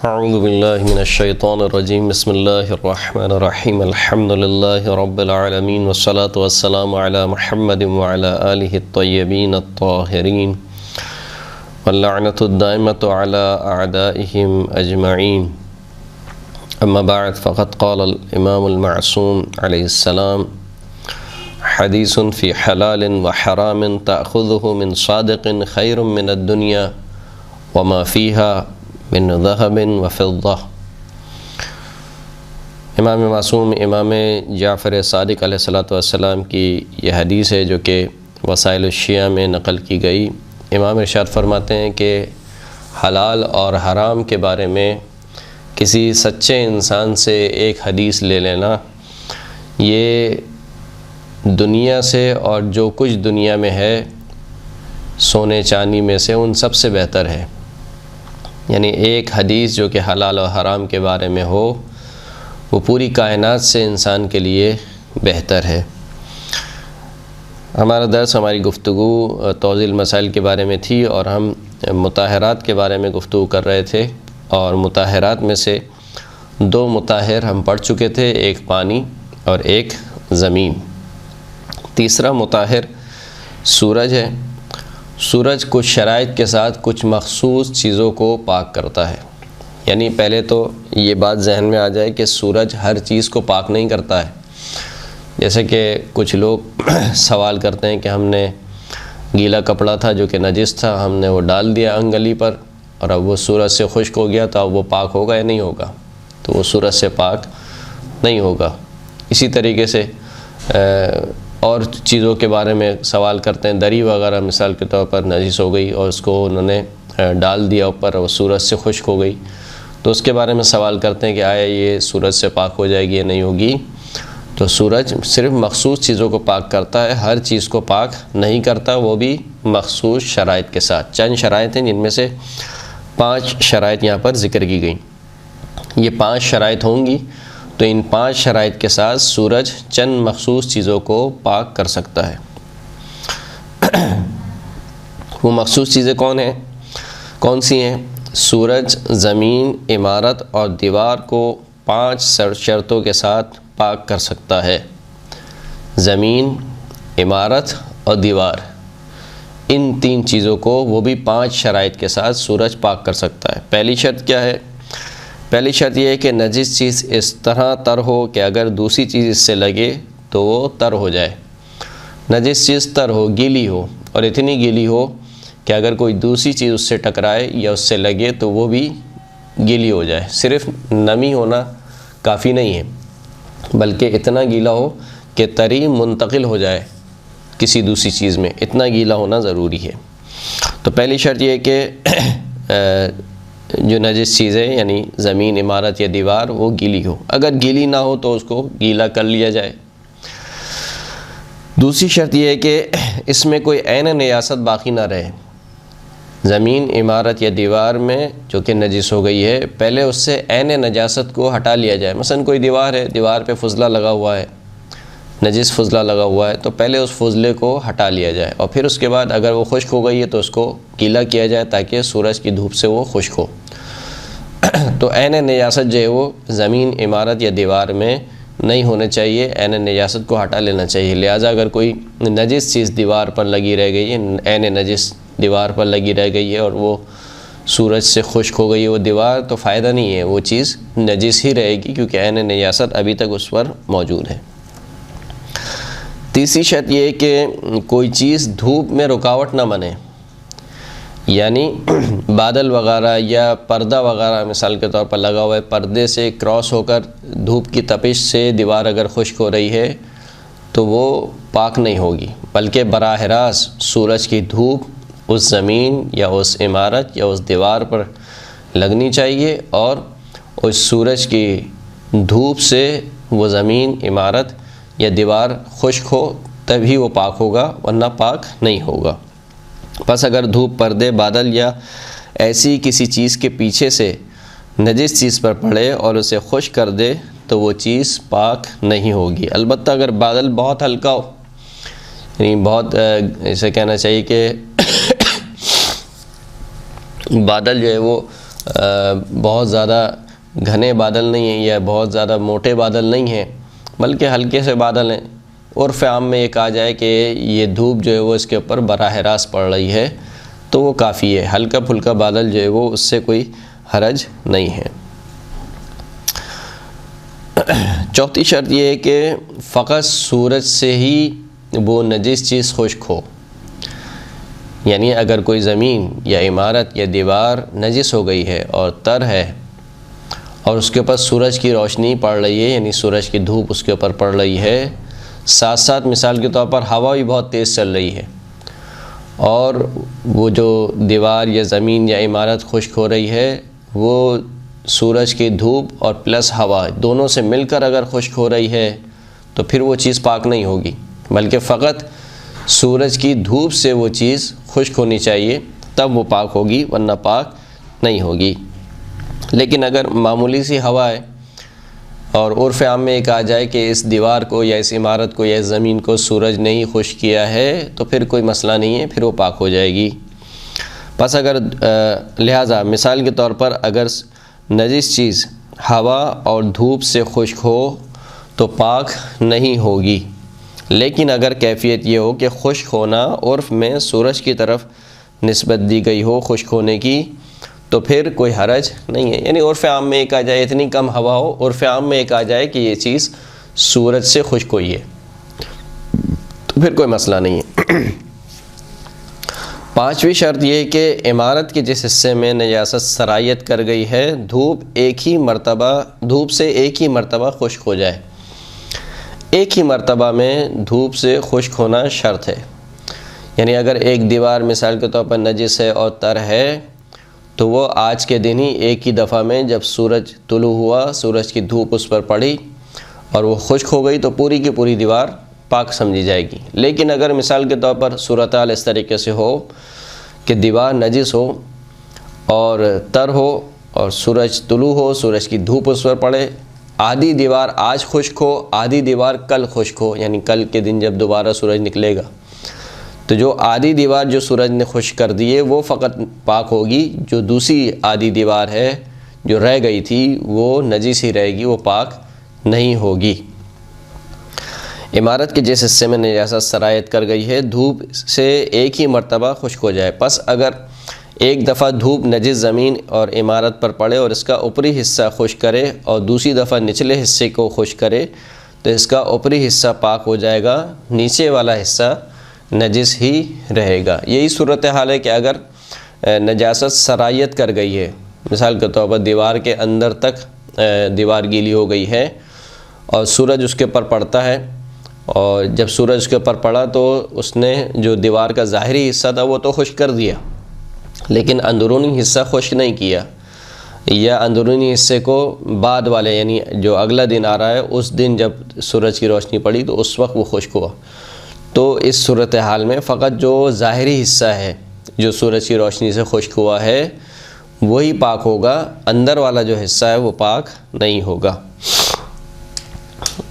اعوذ باللہ من الشیطان الرجیم بسم اللہ الرحمن الرحیم الحمد للہ رب العالمین والصلاة والسلام علی محمد وعلی آلہ الطیبین الطاہرین واللعنۃ الدائمۃ علی اعدائہم اجمعین اما بعد فقد قال الامام المعصوم علیہ السلام حدیث فی حلال وحرام تأخذہ من صادق خیر من الدنیا وما فیہا من ذہب و فضہ۔ امام معصوم امام جعفر صادق علیہ السلام کی یہ حدیث ہے جو کہ وسائل الشیعہ میں نقل کی گئی۔ امام ارشاد فرماتے ہیں کہ حلال اور حرام کے بارے میں کسی سچے انسان سے ایک حدیث لے لینا یہ دنیا سے اور جو کچھ دنیا میں ہے سونے چاندی میں سے ان سب سے بہتر ہے۔ یعنی ایک حدیث جو کہ حلال و حرام کے بارے میں ہو وہ پوری کائنات سے انسان کے لیے بہتر ہے۔ ہمارا درس ہماری گفتگو توضیح المسائل کے بارے میں تھی اور ہم مطہرات کے بارے میں گفتگو کر رہے تھے، اور مطہرات میں سے دو مطہر ہم پڑھ چکے تھے، ایک پانی اور ایک زمین۔ تیسرا مطہر سورج ہے۔ سورج کچھ شرائط کے ساتھ کچھ مخصوص چیزوں کو پاک کرتا ہے۔ یعنی پہلے تو یہ بات ذہن میں آ جائے کہ سورج ہر چیز کو پاک نہیں کرتا ہے۔ جیسے کہ کچھ لوگ سوال کرتے ہیں کہ ہم نے گیلا کپڑا تھا جو کہ نجس تھا، ہم نے وہ ڈال دیا انگلی پر اور اب وہ سورج سے خشک ہو گیا، تو اب وہ پاک ہوگا یا نہیں ہوگا؟ تو وہ سورج سے پاک نہیں ہوگا۔ اسی طریقے سے اور چیزوں کے بارے میں سوال کرتے ہیں، دری وغیرہ مثال کے طور پر نجس ہو گئی اور اس کو انہوں نے ڈال دیا اوپر اور سورج سے خشک ہو گئی، تو اس کے بارے میں سوال کرتے ہیں کہ آیا یہ سورج سے پاک ہو جائے گی یا نہیں ہوگی؟ تو سورج صرف مخصوص چیزوں کو پاک کرتا ہے، ہر چیز کو پاک نہیں کرتا، وہ بھی مخصوص شرائط کے ساتھ۔ چند شرائط ہیں جن میں سے 5 شرائط یہاں پر ذکر کی گئیں۔ یہ 5 شرائط ہوں گی تو ان 5 شرائط کے ساتھ سورج چند مخصوص چیزوں کو پاک کر سکتا ہے۔ وہ مخصوص چیزیں کون سی ہیں؟ سورج زمین، عمارت اور دیوار کو 5 شرطوں کے ساتھ پاک کر سکتا ہے۔ زمین، عمارت اور دیوار، ان 3 چیزوں کو وہ بھی 5 شرائط کے ساتھ سورج پاک کر سکتا ہے۔ پہلی شرط کیا ہے؟ پہلی شرط یہ ہے کہ نجس چیز اس طرح تر ہو کہ اگر دوسری چیز اس سے لگے تو وہ تر ہو جائے۔ نجس چیز تر ہو، گیلی ہو، اور اتنی گیلی ہو کہ اگر کوئی دوسری چیز اس سے ٹکرائے یا اس سے لگے تو وہ بھی گیلی ہو جائے۔ صرف نمی ہونا کافی نہیں ہے بلکہ اتنا گیلا ہو کہ تری منتقل ہو جائے کسی دوسری چیز میں، اتنا گیلا ہونا ضروری ہے۔ تو پہلی شرط یہ ہے کہ جو نجس چیز ہے یعنی زمین، عمارت یا دیوار وہ گیلی ہو، اگر گیلی نہ ہو تو اس کو گیلا کر لیا جائے۔ دوسری شرط یہ ہے کہ اس میں کوئی عین نجاست باقی نہ رہے۔ زمین، عمارت یا دیوار میں جو کہ نجس ہو گئی ہے پہلے اس سے عین نجاست کو ہٹا لیا جائے۔ مثلا کوئی دیوار ہے، دیوار پہ فضلہ لگا ہوا ہے، نجس فضلہ لگا ہوا ہے، تو پہلے اس فضلے کو ہٹا لیا جائے اور پھر اس کے بعد اگر وہ خشک ہو گئی ہے تو اس کو گیلا کیا جائے تاکہ سورج کی دھوپ سے وہ خشک ہو۔ تو عین نجاست جو ہے وہ زمین، عمارت یا دیوار میں نہیں ہونے چاہیے، عین نجاست کو ہٹا لینا چاہیے۔ لہٰذا اگر کوئی نجس چیز دیوار پر لگی رہ گئی ہے، عین نجس دیوار پر لگی رہ گئی ہے اور وہ سورج سے خشک ہو گئی ہے وہ دیوار، تو فائدہ نہیں ہے، وہ چیز نجس ہی رہے گی کیونکہ عین نجاست ابھی تک اس پر موجود ہے۔ تیسری شرط یہ ہے کہ کوئی چیز دھوپ میں رکاوٹ نہ بنے، یعنی بادل وغیرہ یا پردہ وغیرہ مثال کے طور پر لگا ہوا ہے، پردے سے کراس ہو کر دھوپ کی تپش سے دیوار اگر خشک ہو رہی ہے تو وہ پاک نہیں ہوگی، بلکہ براہ راست سورج کی دھوپ اس زمین یا اس عمارت یا اس دیوار پر لگنی چاہیے اور اس سورج کی دھوپ سے وہ زمین، عمارت یا دیوار خشک ہو تبھی وہ پاک ہوگا، ورنہ پاک نہیں ہوگا۔ بس اگر دھوپ، پردے، بادل یا ایسی کسی چیز کے پیچھے سے نجس چیز پر پڑے اور اسے خشک کر دے تو وہ چیز پاک نہیں ہوگی۔ البتہ اگر بادل بہت ہلکا ہو، یعنی بہت اسے کہنا چاہیے کہ بادل جو ہے وہ بہت زیادہ گھنے بادل نہیں ہیں یا بہت زیادہ موٹے بادل نہیں ہیں، بلکہ ہلکے سے بادل ہیں، عرف عام میں یہ کہا جائے کہ یہ دھوپ جو ہے وہ اس کے اوپر براہ راست پڑ رہی ہے تو وہ کافی ہے۔ ہلکا پھلکا بادل جو ہے وہ اس سے کوئی حرج نہیں ہے۔ چوتھی شرط یہ ہے کہ فقط سورج سے ہی وہ نجس چیز خشک ہو، یعنی اگر کوئی زمین یا عمارت یا دیوار نجس ہو گئی ہے اور تر ہے اور اس کے اوپر سورج کی روشنی پڑ رہی ہے، یعنی سورج کی دھوپ اس کے اوپر پڑ رہی ہے، ساتھ ساتھ مثال کے طور پر ہوا بھی بہت تیز چل رہی ہے اور وہ جو دیوار یا زمین یا عمارت خشک ہو رہی ہے وہ سورج کی دھوپ اور پلس ہوا دونوں سے مل کر اگر خشک ہو رہی ہے تو پھر وہ چیز پاک نہیں ہوگی، بلکہ فقط سورج کی دھوپ سے وہ چیز خشک ہونی چاہیے تب وہ پاک ہوگی، ورنہ پاک نہیں ہوگی۔ لیکن اگر معمولی سی ہوا ہے اور عرف عام میں یہ کہا جائے کہ اس دیوار کو یا اس عمارت کو یا اس زمین کو سورج نے ہی خشک کیا ہے تو پھر کوئی مسئلہ نہیں ہے، پھر وہ پاک ہو جائے گی۔ بس اگر لہٰذا مثال کے طور پر اگر نجس چیز ہوا اور دھوپ سے خشک ہو تو پاک نہیں ہوگی، لیکن اگر کیفیت یہ ہو کہ خشک ہونا عرف میں سورج کی طرف نسبت دی گئی ہو خشک ہونے کی تو پھر کوئی حرج نہیں ہے، یعنی عرف عام میں یہ کہا جائے اتنی کم ہوا ہو، عرف عام میں یہ کہا جائے کہ یہ چیز سورج سے خشک ہوئی ہے تو پھر کوئی مسئلہ نہیں ہے۔ پانچویں شرط یہ ہے کہ عمارت کے جس حصے میں نجاست سرایت کر گئی ہے دھوپ سے ایک ہی مرتبہ خشک ہو جائے۔ ایک ہی مرتبہ میں دھوپ سے خشک ہونا شرط ہے، یعنی اگر ایک دیوار مثال کے طور پر نجس ہے اور تر ہے تو وہ آج کے دن ہی ایک ہی دفعہ میں جب سورج طلوع ہوا، سورج کی دھوپ اس پر پڑی اور وہ خشک ہو گئی تو پوری کی پوری دیوار پاک سمجھی جائے گی۔ لیکن اگر مثال کے طور پر صورتحال اس طریقے سے ہو کہ دیوار نجس ہو اور تر ہو اور سورج طلوع ہو، سورج کی دھوپ اس پر پڑے، آدھی دیوار آج خشک ہو آدھی دیوار کل خشک ہو، یعنی کل کے دن جب دوبارہ سورج نکلے گا تو جو آدھی دیوار جو سورج نے خشک کر دی ہے وہ فقط پاک ہوگی، جو دوسری آدھی دیوار ہے جو رہ گئی تھی وہ نجس ہی رہے گی، وہ پاک نہیں ہوگی۔ عمارت کے جس حصے میں نجاست سرایت کر گئی ہے دھوپ سے ایک ہی مرتبہ خشک ہو جائے، پس اگر ایک دفعہ دھوپ نجس زمین اور عمارت پر پڑے اور اس کا اوپری حصہ خشک کرے اور دوسری دفعہ نچلے حصے کو خشک کرے تو اس کا اوپری حصہ پاک ہو جائے گا، نیچے والا حصہ نجس ہی رہے گا۔ یہی صورتحال ہے کہ اگر نجاست سرایت کر گئی ہے، مثال کے طور پر دیوار کے اندر تک دیوار گیلی ہو گئی ہے اور سورج اس کے اوپر پڑتا ہے، اور جب سورج اس کے اوپر پڑا تو اس نے جو دیوار کا ظاہری حصہ تھا وہ تو خشک کر دیا لیکن اندرونی حصہ خشک نہیں کیا، یا اندرونی حصے کو بعد والے یعنی جو اگلا دن آ رہا ہے اس دن جب سورج کی روشنی پڑی تو اس وقت وہ خشک ہوا، تو اس صورتحال میں فقط جو ظاہری حصہ ہے جو سورج کی روشنی سے خشک ہوا ہے وہی پاک ہوگا، اندر والا جو حصہ ہے وہ پاک نہیں ہوگا۔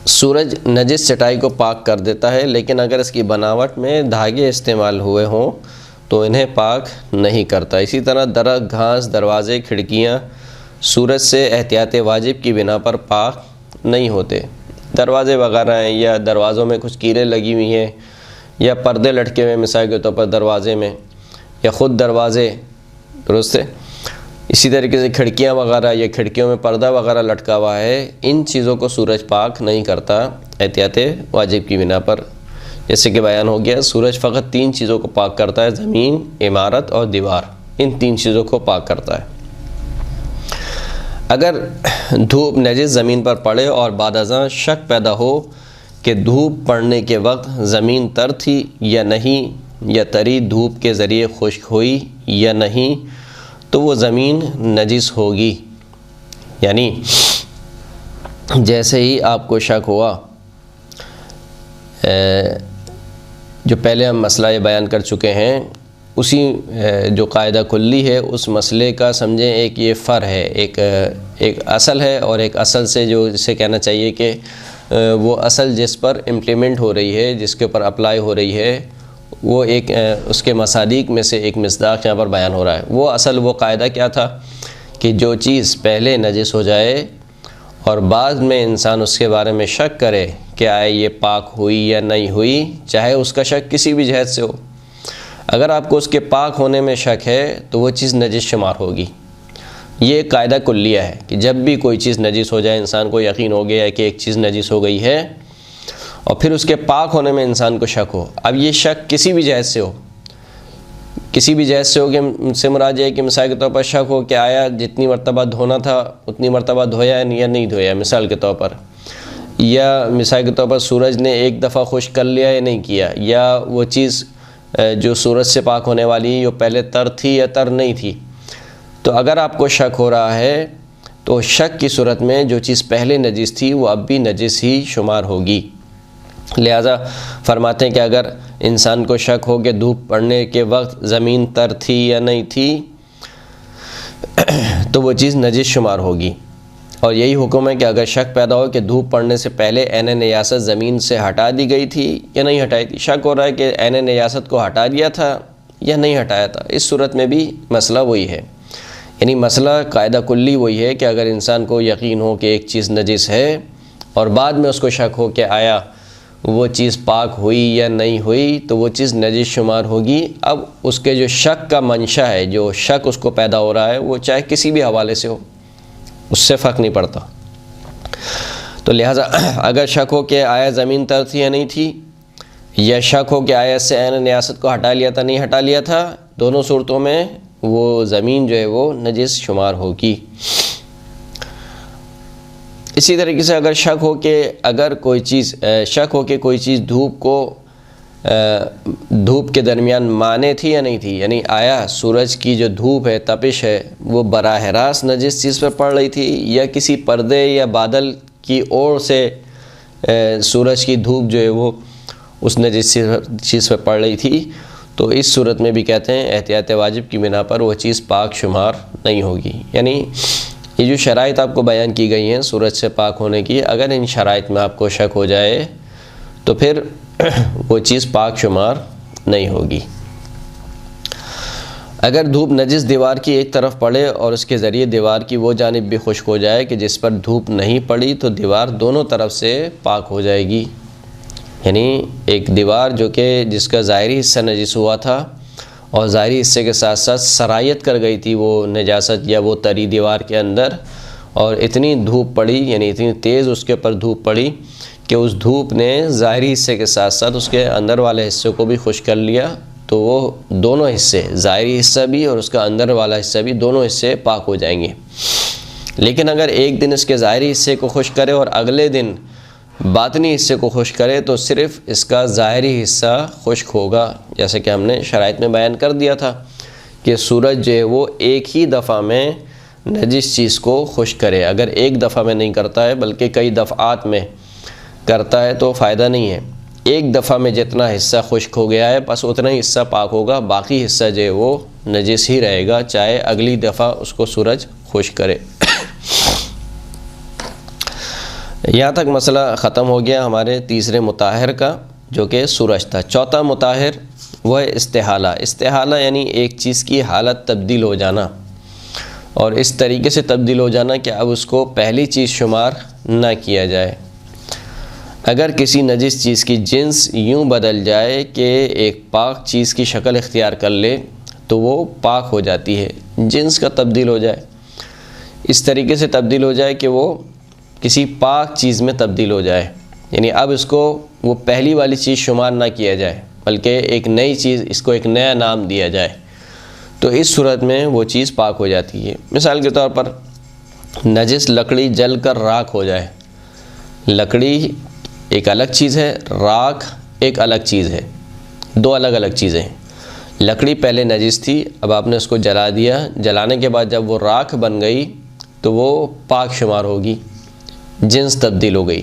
سورج نجس چٹائی کو پاک کر دیتا ہے، لیکن اگر اس کی بناوٹ میں دھاگے استعمال ہوئے ہوں تو انہیں پاک نہیں کرتا۔ اسی طرح درخت، گھاس، دروازے، کھڑکیاں سورج سے احتیاط واجب کی بنا پر پاک نہیں ہوتے۔ دروازے وغیرہ ہیں یا دروازوں میں کچھ کیلیں لگی ہوئی ہیں یا پردے لٹکے ہوئے مثال کے طور پر دروازے میں یا خود دروازے، درست ہے، اسی طریقے سے کھڑکیاں وغیرہ یا کھڑکیوں میں پردہ وغیرہ لٹکا ہوا ہے، ان چیزوں کو سورج پاک نہیں کرتا احتیاط واجب کی بنا پر۔ جیسے کہ بیان ہو گیا سورج فقط تین چیزوں کو پاک کرتا ہے، زمین، عمارت اور دیوار، ان تین چیزوں کو پاک کرتا ہے۔ اگر دھوپ نجس زمین پر پڑے اور بعد ازاں شک پیدا ہو کہ دھوپ پڑنے کے وقت زمین تر تھی یا نہیں، یا تری دھوپ کے ذریعے خشک ہوئی یا نہیں، تو وہ زمین نجس ہوگی۔ یعنی جیسے ہی آپ کو شک ہوا، جو پہلے ہم مسئلہ یہ بیان کر چکے ہیں، اسی جو قاعدہ کلی ہے اس مسئلے کا سمجھیں ایک یہ فر ہے، ایک اصل ہے، اور ایک اصل سے جو جسے کہنا چاہیے کہ وہ اصل جس پر امپلیمنٹ ہو رہی ہے، جس کے اوپر اپلائی ہو رہی ہے، وہ ایک اس کے مصادیق میں سے ایک مصداق یہاں پر بیان ہو رہا ہے۔ وہ اصل وہ قاعدہ کیا تھا کہ جو چیز پہلے نجس ہو جائے اور بعد میں انسان اس کے بارے میں شک کرے کہ آئے یہ پاک ہوئی یا نہیں ہوئی، چاہے اس کا شک کسی بھی جہت سے ہو، اگر آپ کو اس کے پاک ہونے میں شک ہے تو وہ چیز نجس شمار ہوگی۔ یہ ایک قاعدہ کلیہ ہے کہ جب بھی کوئی چیز نجس ہو جائے، انسان کو یقین ہو گیا ہے کہ ایک چیز نجس ہو گئی ہے اور پھر اس کے پاک ہونے میں انسان کو شک ہو، اب یہ شک کسی بھی جہت سے ہو، کسی بھی جہت سے ہو، کہ ان سے مراد ہے کہ مثال کے طور پر شک ہو کہ آیا جتنی مرتبہ دھونا تھا اتنی مرتبہ دھویا یا نہیں دھویا مثال کے طور پر، یا مثال کے طور پر سورج نے ایک دفعہ خشک کر لیا یا نہیں کیا، یا وہ چیز جو سورج سے پاک ہونے والی ہے وہ پہلے تر تھی یا تر نہیں تھی۔ تو اگر آپ کو شک ہو رہا ہے تو شک کی صورت میں جو چیز پہلے نجس تھی وہ اب بھی نجس ہی شمار ہوگی۔ لہذا فرماتے ہیں کہ اگر انسان کو شک ہو کہ دھوپ پڑنے کے وقت زمین تر تھی یا نہیں تھی تو وہ چیز نجس شمار ہوگی۔ اور یہی حکم ہے کہ اگر شک پیدا ہو کہ دھوپ پڑنے سے پہلے عین نیاست زمین سے ہٹا دی گئی تھی یا نہیں ہٹائی تھی، شک ہو رہا ہے کہ عین نیاست کو ہٹا دیا تھا یا نہیں ہٹایا تھا، اس صورت میں بھی مسئلہ وہی ہے، یعنی مسئلہ قاعدہ کلی وہی ہے کہ اگر انسان کو یقین ہو کہ ایک چیز نجس ہے اور بعد میں اس کو شک ہو کہ آیا وہ چیز پاک ہوئی یا نہیں ہوئی تو وہ چیز نجس شمار ہوگی۔ اب اس کے جو شک کا منشا ہے، جو شک اس کو پیدا ہو رہا ہے، وہ چاہے کسی بھی حوالے سے ہو، اس سے فرق نہیں پڑتا۔ تو لہٰذا اگر شک ہو کہ آیا زمین تر تھی یا نہیں تھی، یا شک ہو کہ آیا اس سے عین نیاست کو ہٹا لیا تھا نہیں ہٹا لیا تھا، دونوں صورتوں میں وہ زمین جو ہے وہ نجس شمار ہوگی۔ اسی طریقے سے اگر شک ہو کہ کوئی چیز دھوپ کے درمیان مانع تھی یا نہیں تھی، یعنی آیا سورج کی جو دھوپ ہے، تپش ہے، وہ براہ راست نجس چیز پر پڑ رہی تھی یا کسی پردے یا بادل کی اوڑ سے سورج کی دھوپ جو ہے وہ اس نجس چیز پر پڑ رہی تھی، تو اس صورت میں بھی کہتے ہیں احتیاط واجب کی بنا پر وہ چیز پاک شمار نہیں ہوگی۔ یعنی یہ جو شرائط آپ کو بیان کی گئی ہیں سورج سے پاک ہونے کی، اگر ان شرائط میں آپ کو شک ہو جائے تو پھر وہ چیز پاک شمار نہیں ہوگی۔ اگر دھوپ نجس دیوار کی ایک طرف پڑے اور اس کے ذریعے دیوار کی وہ جانب بھی خشک ہو جائے کہ جس پر دھوپ نہیں پڑی تو دیوار دونوں طرف سے پاک ہو جائے گی۔ یعنی ایک دیوار جو کہ جس کا ظاہری حصہ نجس ہوا تھا اور ظاہری حصے کے ساتھ ساتھ سرایت کر گئی تھی وہ نجاست یا وہ تری دیوار کے اندر، اور اتنی دھوپ پڑی، یعنی اتنی تیز اس کے اوپر دھوپ پڑی کہ اس دھوپ نے ظاہری حصے کے ساتھ ساتھ اس کے اندر والے حصے کو بھی خشک کر لیا، تو وہ دونوں حصے، ظاہری حصہ بھی اور اس کا اندر والا حصہ بھی، دونوں حصے پاک ہو جائیں گے۔ لیکن اگر ایک دن اس کے ظاہری حصے کو خشک کرے اور اگلے دن باطنی حصے کو خشک کرے تو صرف اس کا ظاہری حصہ خشک ہوگا، جیسے کہ ہم نے شرائط میں بیان کر دیا تھا کہ سورج جو ہے وہ ایک ہی دفعہ میں نجس چیز کو خشک کرے، اگر ایک دفعہ میں نہیں کرتا ہے بلکہ کئی دفعات میں کرتا ہے تو فائدہ نہیں ہے۔ ایک دفعہ میں جتنا حصہ خشک ہو گیا ہے بس اتنا ہی حصہ پاک ہوگا، باقی حصہ جو ہے وہ نجس ہی رہے گا، چاہے اگلی دفعہ اس کو سورج خشک کرے۔ یہاں تک مسئلہ ختم ہو گیا ہمارے تیسرے مطہر کا، جو کہ سورج تھا۔ چوتھا مطہر وہ ہے استحالہ۔ استحالہ یعنی ایک چیز کی حالت تبدیل ہو جانا، اور اس طریقے سے تبدیل ہو جانا کہ اب اس کو پہلی چیز شمار نہ کیا جائے۔ اگر کسی نجس چیز کی جنس یوں بدل جائے کہ ایک پاک چیز کی شکل اختیار کر لے تو وہ پاک ہو جاتی ہے، جنس کا تبدیل ہو جائے، اس طریقے سے تبدیل ہو جائے کہ وہ کسی پاک چیز میں تبدیل ہو جائے، یعنی اب اس کو وہ پہلی والی چیز شمار نہ کیا جائے بلکہ ایک نئی چیز، اس کو ایک نیا نام دیا جائے، تو اس صورت میں وہ چیز پاک ہو جاتی ہے۔ مثال کے طور پر نجس لکڑی جل کر راکھ ہو جائے، لکڑی ایک الگ چیز ہے، راکھ ایک الگ چیز ہے، دو الگ الگ چیزیں ہیں۔ لکڑی پہلے نجس تھی، اب آپ نے اس کو جلا دیا، جلانے کے بعد جب وہ راکھ بن گئی تو وہ پاک شمار ہوگی، جنس تبدیل ہو گئی۔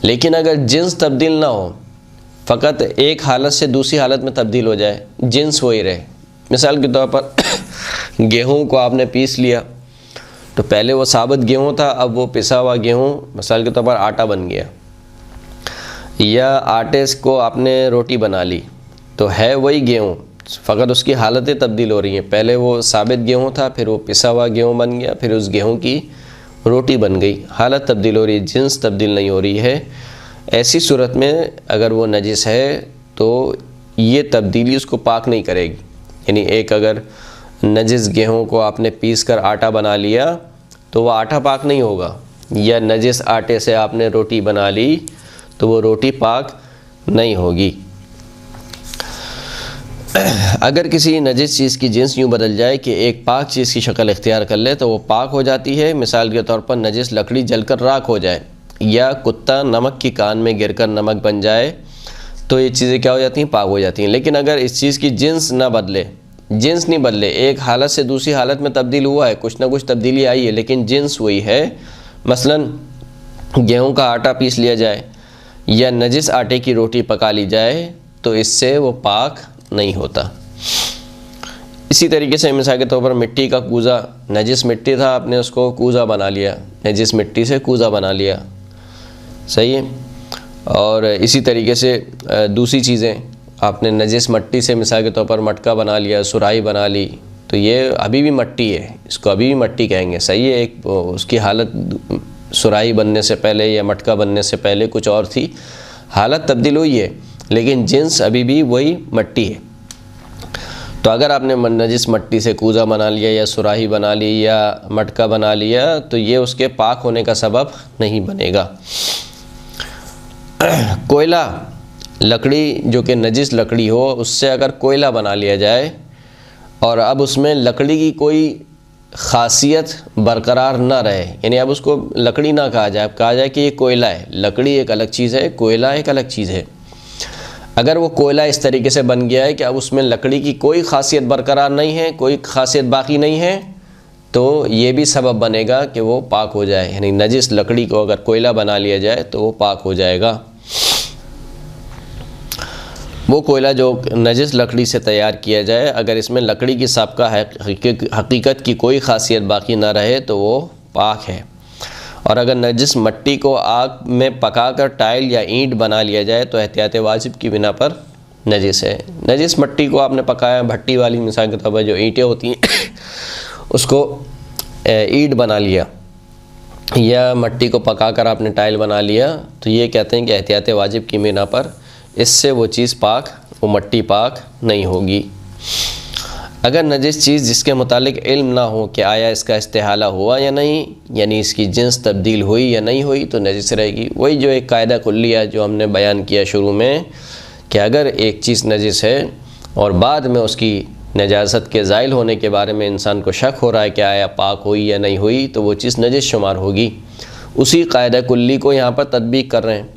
لیکن اگر جنس تبدیل نہ ہو، فقط ایک حالت سے دوسری حالت میں تبدیل ہو جائے، جنس وہی رہے، مثال کے طور پر گیہوں کو آپ نے پیس لیا تو پہلے وہ ثابت گیہوں تھا، اب وہ پسا ہوا گیہوں مثال کے طور پر آٹا بن گیا، یا آٹے کو آپ نے روٹی بنا لی تو ہے وہی گیہوں، فقط اس کی حالتیں تبدیل ہو رہی ہیں. پہلے وہ ثابت گیہوں تھا، پھر وہ پسا ہوا گیہوں بن گیا، پھر اس گیہوں کی روٹی بن گئی. حالت تبدیل ہو رہی ہے، جنس تبدیل نہیں ہو رہی ہے. ایسی صورت میں اگر وہ نجس ہے تو یہ تبدیلی اس کو پاک نہیں کرے گی. یعنی ایک اگر نجس گیہوں کو آپ نے پیس کر آٹا بنا لیا تو وہ آٹا پاک نہیں ہوگا، یا نجس آٹے سے آپ نے روٹی بنا لی تو وہ روٹی پاک نہیں ہوگی. اگر کسی نجس چیز کی جنس یوں بدل جائے کہ ایک پاک چیز کی شکل اختیار کر لے تو وہ پاک ہو جاتی ہے. مثال کے طور پر نجس لکڑی جل کر راکھ ہو جائے، یا کتا نمک کی کان میں گر کر نمک بن جائے تو یہ چیزیں کیا ہو جاتی ہیں؟ پاک ہو جاتی ہیں. لیکن اگر اس چیز کی جنس نہ بدلے، جنس نہیں بدلے، ایک حالت سے دوسری حالت میں تبدیل ہوا ہے، کچھ نہ کچھ تبدیلی آئی ہے لیکن جنس وہی ہے، مثلا گیہوں کا آٹا پیس لیا جائے یا نجس آٹے کی روٹی پکا لی جائے تو اس سے وہ پاک نہیں ہوتا. اسی طریقے سے مثال کے طور پر مٹی کا کوزہ، نجس مٹی تھا، آپ نے اس کو کوزہ بنا لیا، نجس مٹی سے کوزہ بنا لیا، صحیح ہے. اور اسی طریقے سے دوسری چیزیں آپ نے نجس مٹی سے مثال کے طور پر مٹکا بنا لیا، سرائی بنا لی، تو یہ ابھی بھی مٹی ہے، اس کو ابھی بھی مٹی کہیں گے، صحیح ہے. ایک اس کی حالت سرائی بننے سے پہلے یا مٹکا بننے سے پہلے کچھ اور تھی، حالت تبدیل ہوئی ہے لیکن جنس ابھی بھی وہی مٹی ہے. تو اگر آپ نے نجس مٹی سے کوزہ بنا لیا یا سراہی بنا لی یا مٹکا بنا لیا تو یہ اس کے پاک ہونے کا سبب نہیں بنے گا. کوئلہ، لکڑی جو کہ نجس لکڑی ہو، اس سے اگر کوئلہ بنا لیا جائے اور اب اس میں لکڑی کی کوئی خاصیت برقرار نہ رہے، یعنی اب اس کو لکڑی نہ کہا جائے، اب کہا جائے کہ یہ کوئلہ ہے. لکڑی ایک الگ چیز ہے، کوئلہ ایک الگ چیز ہے. اگر وہ کوئلہ اس طریقے سے بن گیا ہے کہ اب اس میں لکڑی کی کوئی خاصیت برقرار نہیں ہے، کوئی خاصیت باقی نہیں ہے، تو یہ بھی سبب بنے گا کہ وہ پاک ہو جائے. یعنی نجس لکڑی کو اگر کوئلہ بنا لیا جائے تو وہ پاک ہو جائے گا. وہ کوئلہ جو نجس لکڑی سے تیار کیا جائے، اگر اس میں لکڑی کی سابقہ حقیقت کی کوئی خاصیت باقی نہ رہے تو وہ پاک ہے. اور اگر نجس مٹی کو آگ میں پکا کر ٹائل یا اینٹ بنا لیا جائے تو احتیاط واجب کی بنا پر نجس ہے. نجس مٹی کو آپ نے پکایا، بھٹی والی مثال کے طور پر جو اینٹیں ہوتی ہیں اس کو اینٹ بنا لیا یا مٹی کو پکا کر آپ نے ٹائل بنا لیا تو یہ کہتے ہیں کہ احتیاط واجب کی بنا پر اس سے وہ چیز پاک، وہ مٹی پاک نہیں ہوگی. اگر نجس چیز جس کے متعلق علم نہ ہو کہ آیا اس کا استحالہ ہوا یا نہیں، یعنی اس کی جنس تبدیل ہوئی یا نہیں ہوئی، تو نجس رہے گی. وہی جو ایک قاعدہ کلیہ جو ہم نے بیان کیا شروع میں کہ اگر ایک چیز نجس ہے اور بعد میں اس کی نجاست کے زائل ہونے کے بارے میں انسان کو شک ہو رہا ہے کہ آیا پاک ہوئی یا نہیں ہوئی تو وہ چیز نجس شمار ہوگی. اسی قاعدہ کلی کو یہاں پر تطبیق کر رہے ہیں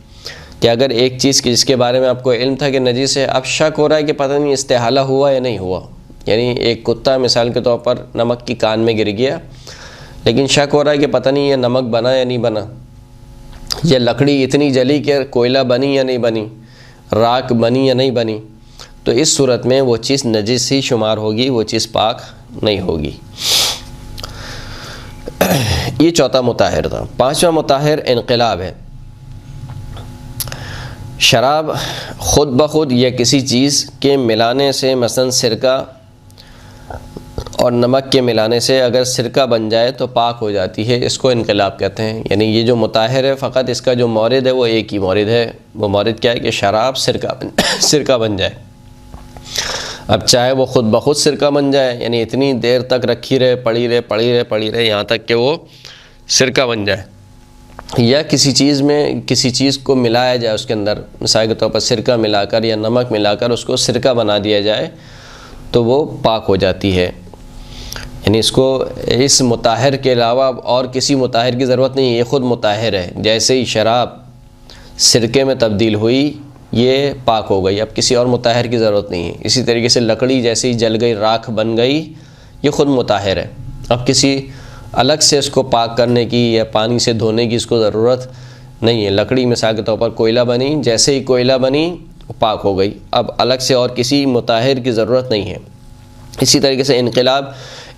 کہ اگر ایک چیز کی جس کے بارے میں آپ کو علم تھا کہ نجس ہے، اب شک ہو رہا ہے کہ پتہ نہیں استحالہ ہوا یا نہیں ہوا. یعنی ایک کتا مثال کے طور پر نمک کی کان میں گر گیا، لیکن شک ہو رہا ہے کہ پتہ نہیں یہ نمک بنا یا نہیں بنا، یہ لکڑی اتنی جلی کہ کوئلہ بنی یا نہیں بنی، راکھ بنی یا نہیں بنی، تو اس صورت میں وہ چیز نجس ہی شمار ہوگی، وہ چیز پاک نہیں ہوگی. یہ چوتھا مطہر تھا. پانچواں مطہر انقلاب ہے. شراب خود بخود یا کسی چیز کے ملانے سے، مثلا سرکہ اور نمک کے ملانے سے اگر سرکہ بن جائے تو پاک ہو جاتی ہے، اس کو انقلاب کہتے ہیں. یعنی یہ جو مطہر ہے فقط اس کا جو مورد ہے وہ ایک ہی مورد ہے. وہ مورد کیا ہے کہ شراب سرکہ بن جائے. اب چاہے وہ خود بخود سرکہ بن جائے، یعنی اتنی دیر تک رکھی رہے، پڑی رہے یہاں تک کہ وہ سرکہ بن جائے، یا کسی چیز کو ملایا جائے اس کے اندر، مثال کے طور پر سرکہ ملا کر یا نمک ملا کر اس کو سرکہ بنا دیا جائے تو وہ پاک ہو جاتی ہے. یعنی اس کو اس مطہر کے علاوہ اور کسی مطہر کی ضرورت نہیں ہے، یہ خود مطہر ہے. جیسے ہی شراب سرکے میں تبدیل ہوئی یہ پاک ہو گئی، اب کسی اور مطہر کی ضرورت نہیں ہے. اسی طریقے سے لکڑی جیسے ہی جل گئی، راکھ بن گئی، یہ خود مطہر ہے. اب کسی الگ سے اس کو پاک کرنے کی یا پانی سے دھونے کی اس کو ضرورت نہیں ہے. لکڑی مثال کے طور پر کوئلہ بنی، جیسے ہی کوئلہ بنی وہ پاک ہو گئی، اب الگ سے اور کسی مطہر کی ضرورت نہیں ہے. اسی طریقے سے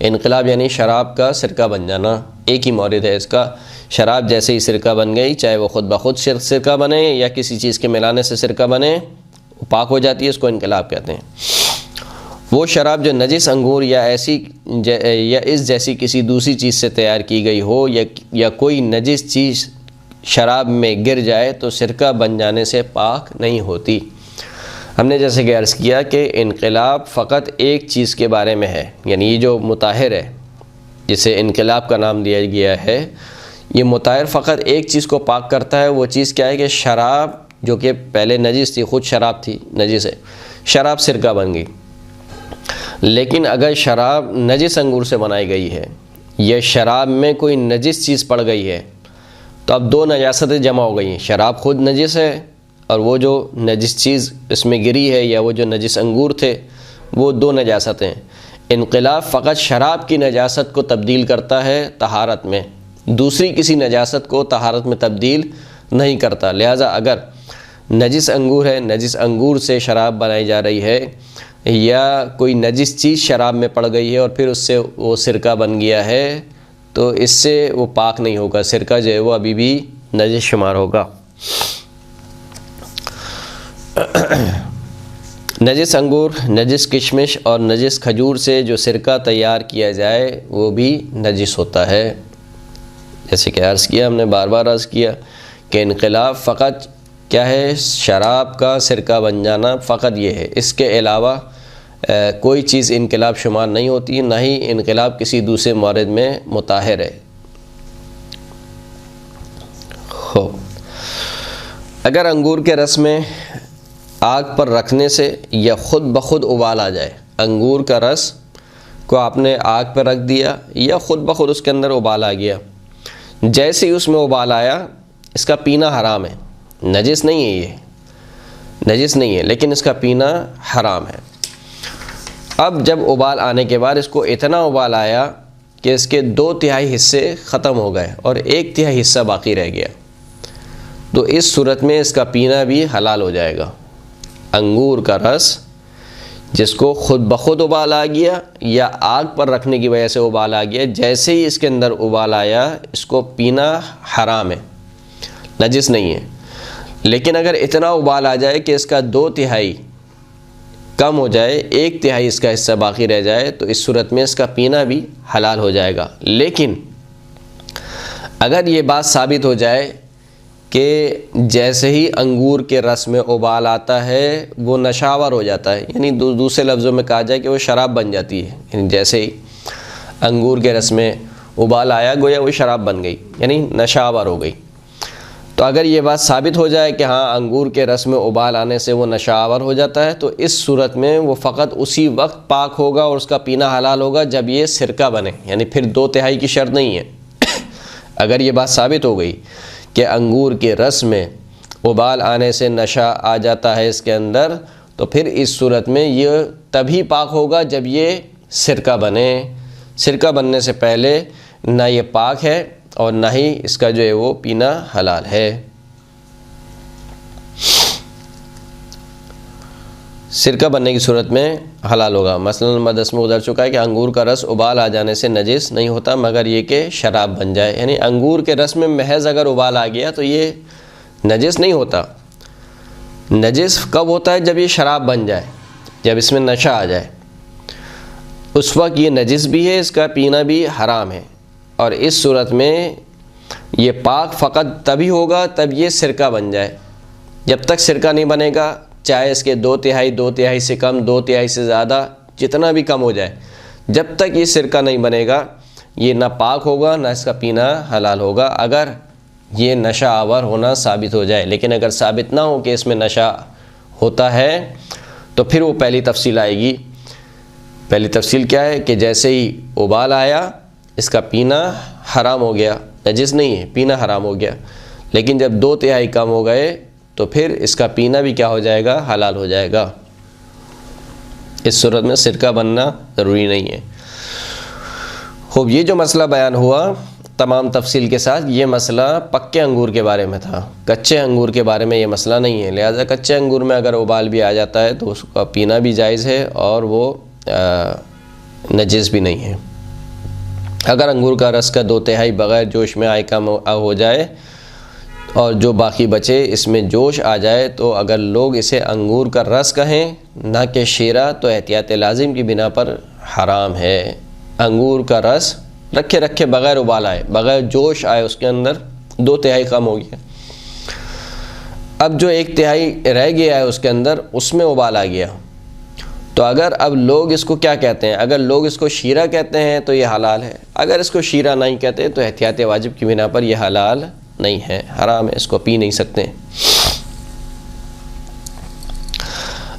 انقلاب یعنی شراب کا سرکہ بن جانا، ایک ہی مورد ہے اس کا. شراب جیسے ہی سرکہ بن گئی، چاہے وہ خود بخود سرکہ بنے یا کسی چیز کے ملانے سے سرکہ بنے، وہ پاک ہو جاتی ہے، اس کو انقلاب کہتے ہیں. وہ شراب جو نجس انگور یا اس جیسی کسی دوسری چیز سے تیار کی گئی ہو یا کوئی نجس چیز شراب میں گر جائے تو سرکہ بن جانے سے پاک نہیں ہوتی۔ ہم نے جیسے کہ عرض کیا کہ انقلاب فقط ایک چیز کے بارے میں ہے، یعنی یہ جو مطہر ہے جسے انقلاب کا نام دیا گیا ہے، یہ مطہر فقط ایک چیز کو پاک کرتا ہے۔ وہ چیز کیا ہے کہ شراب جو کہ پہلے نجس تھی، خود شراب تھی، نجس ہے، شراب سرکہ بن گئی۔ لیکن اگر شراب نجس انگور سے بنائی گئی ہے یا شراب میں کوئی نجس چیز پڑ گئی ہے تو اب دو نجاستیں جمع ہو گئی ہیں، شراب خود نجس ہے اور وہ جو نجس چیز اس میں گری ہے یا وہ جو نجس انگور تھے وہ دو نجاستیں ہیں۔ انقلاب فقط شراب کی نجاست کو تبدیل کرتا ہے طہارت میں، دوسری کسی نجاست کو طہارت میں تبدیل نہیں کرتا۔ لہٰذا اگر نجس انگور ہے، نجس انگور سے شراب بنائی جا رہی ہے یا کوئی نجس چیز شراب میں پڑ گئی ہے اور پھر اس سے وہ سرکہ بن گیا ہے تو اس سے وہ پاک نہیں ہوگا، سرکہ جو ہے وہ ابھی بھی نجس شمار ہوگا۔ نجس انگور، نجس کشمش اور نجس کھجور سے جو سرکہ تیار کیا جائے وہ بھی نجس ہوتا ہے۔ جیسے کہ عرض کیا، ہم نے بار بار عرض کیا کہ انقلاب فقط کیا ہے، شراب کا سرکہ بن جانا فقط یہ ہے، اس کے علاوہ کوئی چیز انقلاب شمار نہیں ہوتی، نہ ہی انقلاب کسی دوسرے مورد میں مطہر ہے۔ اگر انگور کے رس میں آگ پر رکھنے سے یا خود بخود ابال آ جائے، انگور کا رس کو آپ نے آگ پر رکھ دیا یا خود بخود اس کے اندر ابال آ گیا، جیسے ہی اس میں ابال آیا اس کا پینا حرام ہے، نجس نہیں ہے، یہ نجس نہیں ہے لیکن اس کا پینا حرام ہے۔ اب جب ابال آنے کے بعد اس کو اتنا ابال آیا کہ اس کے 2/3 حصے ختم ہو گئے اور 1/3 حصہ باقی رہ گیا، تو اس صورت میں اس کا پینا بھی حلال ہو جائے گا۔ انگور کا رس جس کو خود بخود ابال آ گیا یا آگ پر رکھنے کی وجہ سے ابال آ گیا، جیسے ہی اس کے اندر ابال آیا اس کو پینا حرام ہے، نجس نہیں ہے۔ لیکن اگر اتنا ابال آ جائے کہ اس کا 2/3 کم ہو جائے، 1/3 اس کا حصہ باقی رہ جائے، تو اس صورت میں اس کا پینا بھی حلال ہو جائے گا۔ لیکن اگر یہ بات ثابت ہو جائے کہ جیسے ہی انگور کے رس میں ابال آتا ہے وہ نشہ آور ہو جاتا ہے، یعنی دوسرے لفظوں میں کہا جائے کہ وہ شراب بن جاتی ہے، یعنی جیسے ہی انگور کے رس میں ابال آیا گویا وہ شراب بن گئی، یعنی نشہ آور ہو گئی۔ تو اگر یہ بات ثابت ہو جائے کہ ہاں انگور کے رس میں ابال آنے سے وہ نشہ آور ہو جاتا ہے، تو اس صورت میں وہ فقط اسی وقت پاک ہوگا اور اس کا پینا حلال ہوگا جب یہ سرکہ بنے، یعنی پھر 2/3 کی شرط نہیں ہے۔ اگر یہ بات ثابت ہو گئی کہ انگور کے رس میں ابال آنے سے نشہ آ جاتا ہے اس کے اندر، تو پھر اس صورت میں یہ تبھی پاک ہوگا جب یہ سرکہ بنے۔ سرکہ بننے سے پہلے نہ یہ پاک ہے اور نہ ہی اس کا جو ہے وہ پینا حلال ہے۔ سرکہ بننے کی صورت میں حلال ہوگا۔ مثلا مدرس میں گزر چکا ہے کہ انگور کا رس ابال آ جانے سے نجس نہیں ہوتا مگر یہ کہ شراب بن جائے، یعنی انگور کے رس میں محض اگر ابال آ گیا تو یہ نجس نہیں ہوتا۔ نجس کب ہوتا ہے؟ جب یہ شراب بن جائے، جب اس میں نشہ آ جائے، اس وقت یہ نجس بھی ہے، اس کا پینا بھی حرام ہے۔ اور اس صورت میں یہ پاک فقط تبھی ہوگا تب یہ سرکہ بن جائے۔ جب تک سرکہ نہیں بنے گا، چاہے اس کے 2/3 سے کم، 2/3 سے زیادہ، جتنا بھی کم ہو جائے، جب تک یہ سرکہ نہیں بنے گا یہ نہ پاک ہوگا نہ اس کا پینا حلال ہوگا، اگر یہ نشہ آور ہونا ثابت ہو جائے۔ لیکن اگر ثابت نہ ہو کہ اس میں نشہ ہوتا ہے تو پھر وہ پہلی تفصیل آئے گی۔ پہلی تفصیل کیا ہے کہ جیسے ہی ابال آیا اس کا پینا حرام ہو گیا، نجس نہیں ہے، پینا حرام ہو گیا۔ لیکن جب 2/3 کم ہو گئے تو پھر اس کا پینا بھی کیا ہو جائے گا؟ حلال ہو جائے گا۔ اس صورت میں سرکہ بننا ضروری نہیں ہے۔ خوب، یہ جو مسئلہ بیان ہوا تمام تفصیل کے ساتھ، یہ مسئلہ پکے انگور کے بارے میں تھا، کچے انگور کے بارے میں یہ مسئلہ نہیں ہے۔ لہذا کچے انگور میں اگر ابال بھی آ جاتا ہے تو اس کا پینا بھی جائز ہے اور وہ نجس بھی نہیں ہے۔ اگر انگور کا رس کا 2/3 بغیر جوش میں آئے کم ہو جائے اور جو باقی بچے اس میں جوش آ جائے تو اگر لوگ اسے انگور کا رس کہیں نہ کہ شیرہ تو احتیاط لازم کی بنا پر حرام ہے۔ انگور کا رس رکھے بغیر ابال آئے، بغیر جوش آئے اس کے اندر 2/3 کم ہو گیا، اب جو 1/3 رہ گیا ہے اس کے اندر اس میں ابال آ گیا، تو اگر اب لوگ اس کو کیا کہتے ہیں؟ اگر لوگ اس کو شیرہ کہتے ہیں تو یہ حلال ہے، اگر اس کو شیرہ نہیں کہتے تو احتیاط واجب کی بنا پر یہ حلال نہیں ہے، حرام ہے، اس کو پی نہیں سکتے۔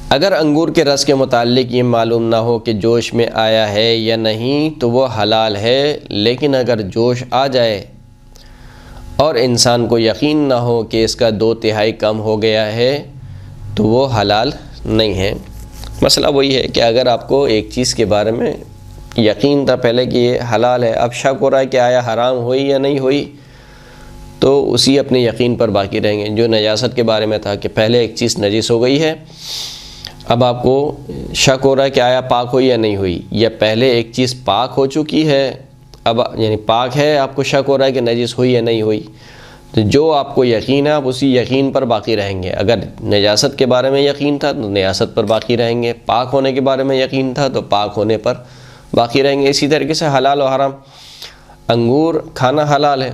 اگر انگور کے رس کے متعلق یہ معلوم نہ ہو کہ جوش میں آیا ہے یا نہیں تو وہ حلال ہے، لیکن اگر جوش آ جائے اور انسان کو یقین نہ ہو کہ اس کا 2/3 کم ہو گیا ہے تو وہ حلال نہیں ہے۔ مسئلہ وہی ہے کہ اگر آپ کو ایک چیز کے بارے میں یقین تھا پہلے کہ یہ حلال ہے، اب شک ہو رہا ہے کہ آیا حرام ہوئی یا نہیں ہوئی، تو اسی اپنے یقین پر باقی رہیں گے۔ جو نجاست کے بارے میں تھا کہ پہلے ایک چیز نجس ہو گئی ہے، اب آپ کو شک ہو رہا ہے کہ آیا پاک ہوئی یا نہیں ہوئی، یا پہلے ایک چیز پاک ہو چکی ہے اب یعنی پاک ہے، آپ کو شک ہو رہا ہے کہ نجس ہوئی یا نہیں ہوئی، تو جو آپ کو یقین ہے آپ اسی یقین پر باقی رہیں گے۔ اگر نجاست کے بارے میں یقین تھا تو نجاست پر باقی رہیں گے، پاک ہونے کے بارے میں یقین تھا تو پاک ہونے پر باقی رہیں گے۔ اسی طریقے سے حلال و حرام، انگور کھانا حلال ہے،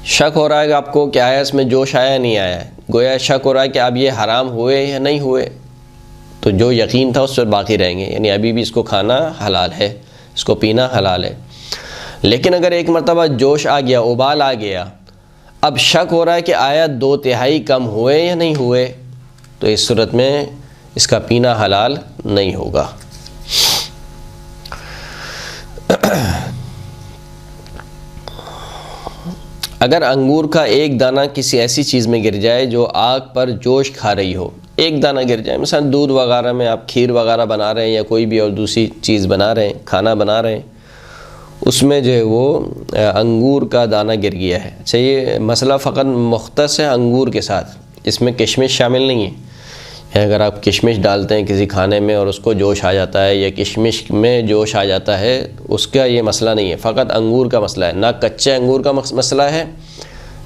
شک ہو رہا ہے کہ آپ کو کہ آیا اس میں جوش آیا نہیں آیا ہے، گویا شک ہو رہا ہے کہ اب یہ حرام ہوئے یا نہیں ہوئے، تو جو یقین تھا اس پر باقی رہیں گے، یعنی ابھی بھی اس کو کھانا حلال ہے، اس کو پینا حلال ہے۔ لیکن اگر ایک مرتبہ جوش آ گیا، ابال آ گیا، اب شک ہو رہا ہے کہ آیا 2/3 کم ہوئے یا نہیں ہوئے، تو اس صورت میں اس کا پینا حلال نہیں ہوگا۔ اگر انگور کا ایک دانہ کسی ایسی چیز میں گر جائے جو آگ پر جوش کھا رہی ہو، ایک دانہ گر جائے، مثلا دودھ وغیرہ میں آپ کھیر وغیرہ بنا رہے ہیں یا کوئی بھی اور دوسری چیز بنا رہے ہیں، کھانا بنا رہے ہیں، اس میں جو ہے وہ انگور کا دانہ گر گیا ہے۔ اچھا، یہ مسئلہ فقط مختص ہے انگور کے ساتھ، اس میں کشمش شامل نہیں ہے۔ اگر آپ کشمش ڈالتے ہیں کسی کھانے میں اور اس کو جوش آ جاتا ہے یا کشمش میں جوش آ جاتا ہے، اس کا یہ مسئلہ نہیں ہے، فقط انگور کا مسئلہ ہے، نہ کچے انگور کا مسئلہ ہے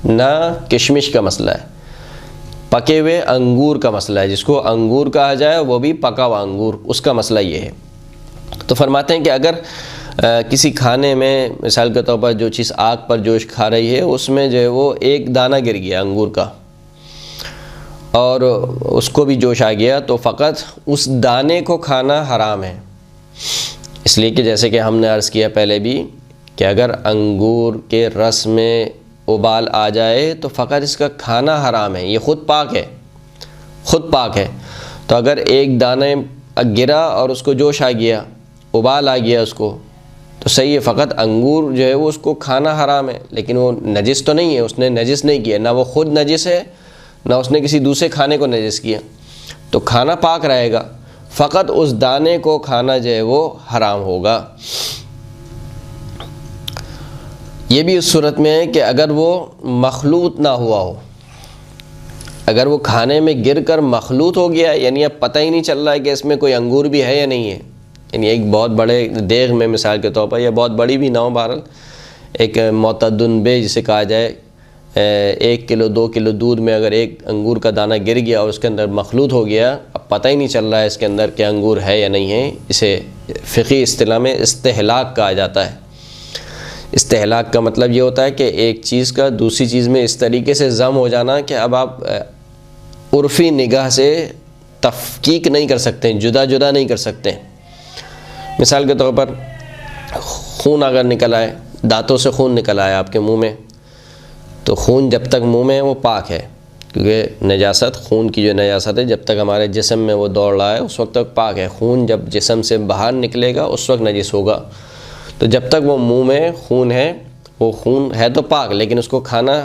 نہ کشمش کا مسئلہ ہے، پکے ہوئے انگور کا مسئلہ ہے، جس کو انگور کہا جائے وہ بھی پکا ہوا انگور، اس کا مسئلہ یہ ہے۔ تو فرماتے ہیں کہ اگر کسی کھانے میں مثال کے طور پر جو چیز آگ پر جوش کھا رہی ہے اس میں جو ہے وہ ایک دانہ گر گیا انگور کا اور اس کو بھی جوش آ گیا، تو فقط اس دانے کو کھانا حرام ہے، اس لیے کہ جیسے کہ ہم نے عرض کیا پہلے بھی کہ اگر انگور کے رس میں ابال آ جائے تو فقط اس کا کھانا حرام ہے، یہ خود پاک ہے، خود پاک ہے۔ تو اگر ایک دانے گرا اور اس کو جوش آ گیا، ابال آ گیا اس کو، تو صحیح ہے، فقط انگور جو ہے وہ اس کو کھانا حرام ہے، لیکن وہ نجس تو نہیں ہے، اس نے نجس نہیں کیا، نہ وہ خود نجس ہے نہ اس نے کسی دوسرے کھانے کو نجس کیا، تو کھانا پاک رہے گا، فقط اس دانے کو کھانا جو ہے وہ حرام ہوگا۔ یہ بھی اس صورت میں ہے کہ اگر وہ مخلوط نہ ہوا ہو، اگر وہ کھانے میں گر کر مخلوط ہو گیا، یعنی اب پتہ ہی نہیں چل رہا ہے کہ اس میں کوئی انگور بھی ہے یا نہیں ہے، یعنی ایک بہت بڑے دیگ میں مثال کے طور پر، یا بہت بڑی بھی نہ ہو، بہرحال ایک معتدن بے جسے کہا جائے، 1 کلو 2 کلو دودھ میں اگر ایک انگور کا دانہ گر گیا اور اس کے اندر مخلوط ہو گیا، اب پتہ ہی نہیں چل رہا ہے اس کے اندر کہ انگور ہے یا نہیں ہے، اسے فقہی اصطلاح میں استہلاک کہا جاتا ہے۔ استہلاک کا مطلب یہ ہوتا ہے کہ ایک چیز کا دوسری چیز میں اس طریقے سے ضم ہو جانا کہ اب آپ عرفی نگاہ سے تفکیک نہیں کر سکتے، جدا جدا نہیں کر سکتے۔ مثال کے طور پر خون اگر نکل آئے، دانتوں سے خون نکل آیا آپ کے منہ میں، تو خون جب تک منہ میں ہے وہ پاک ہے، کیونکہ نجاست، خون کی جو نجاست ہے جب تک ہمارے جسم میں وہ دوڑ رہا ہے اس وقت تک پاک ہے، خون جب جسم سے باہر نکلے گا اس وقت نجس ہوگا، تو جب تک وہ منہ میں خون ہے، وہ خون ہے تو پاک، لیکن اس کو کھانا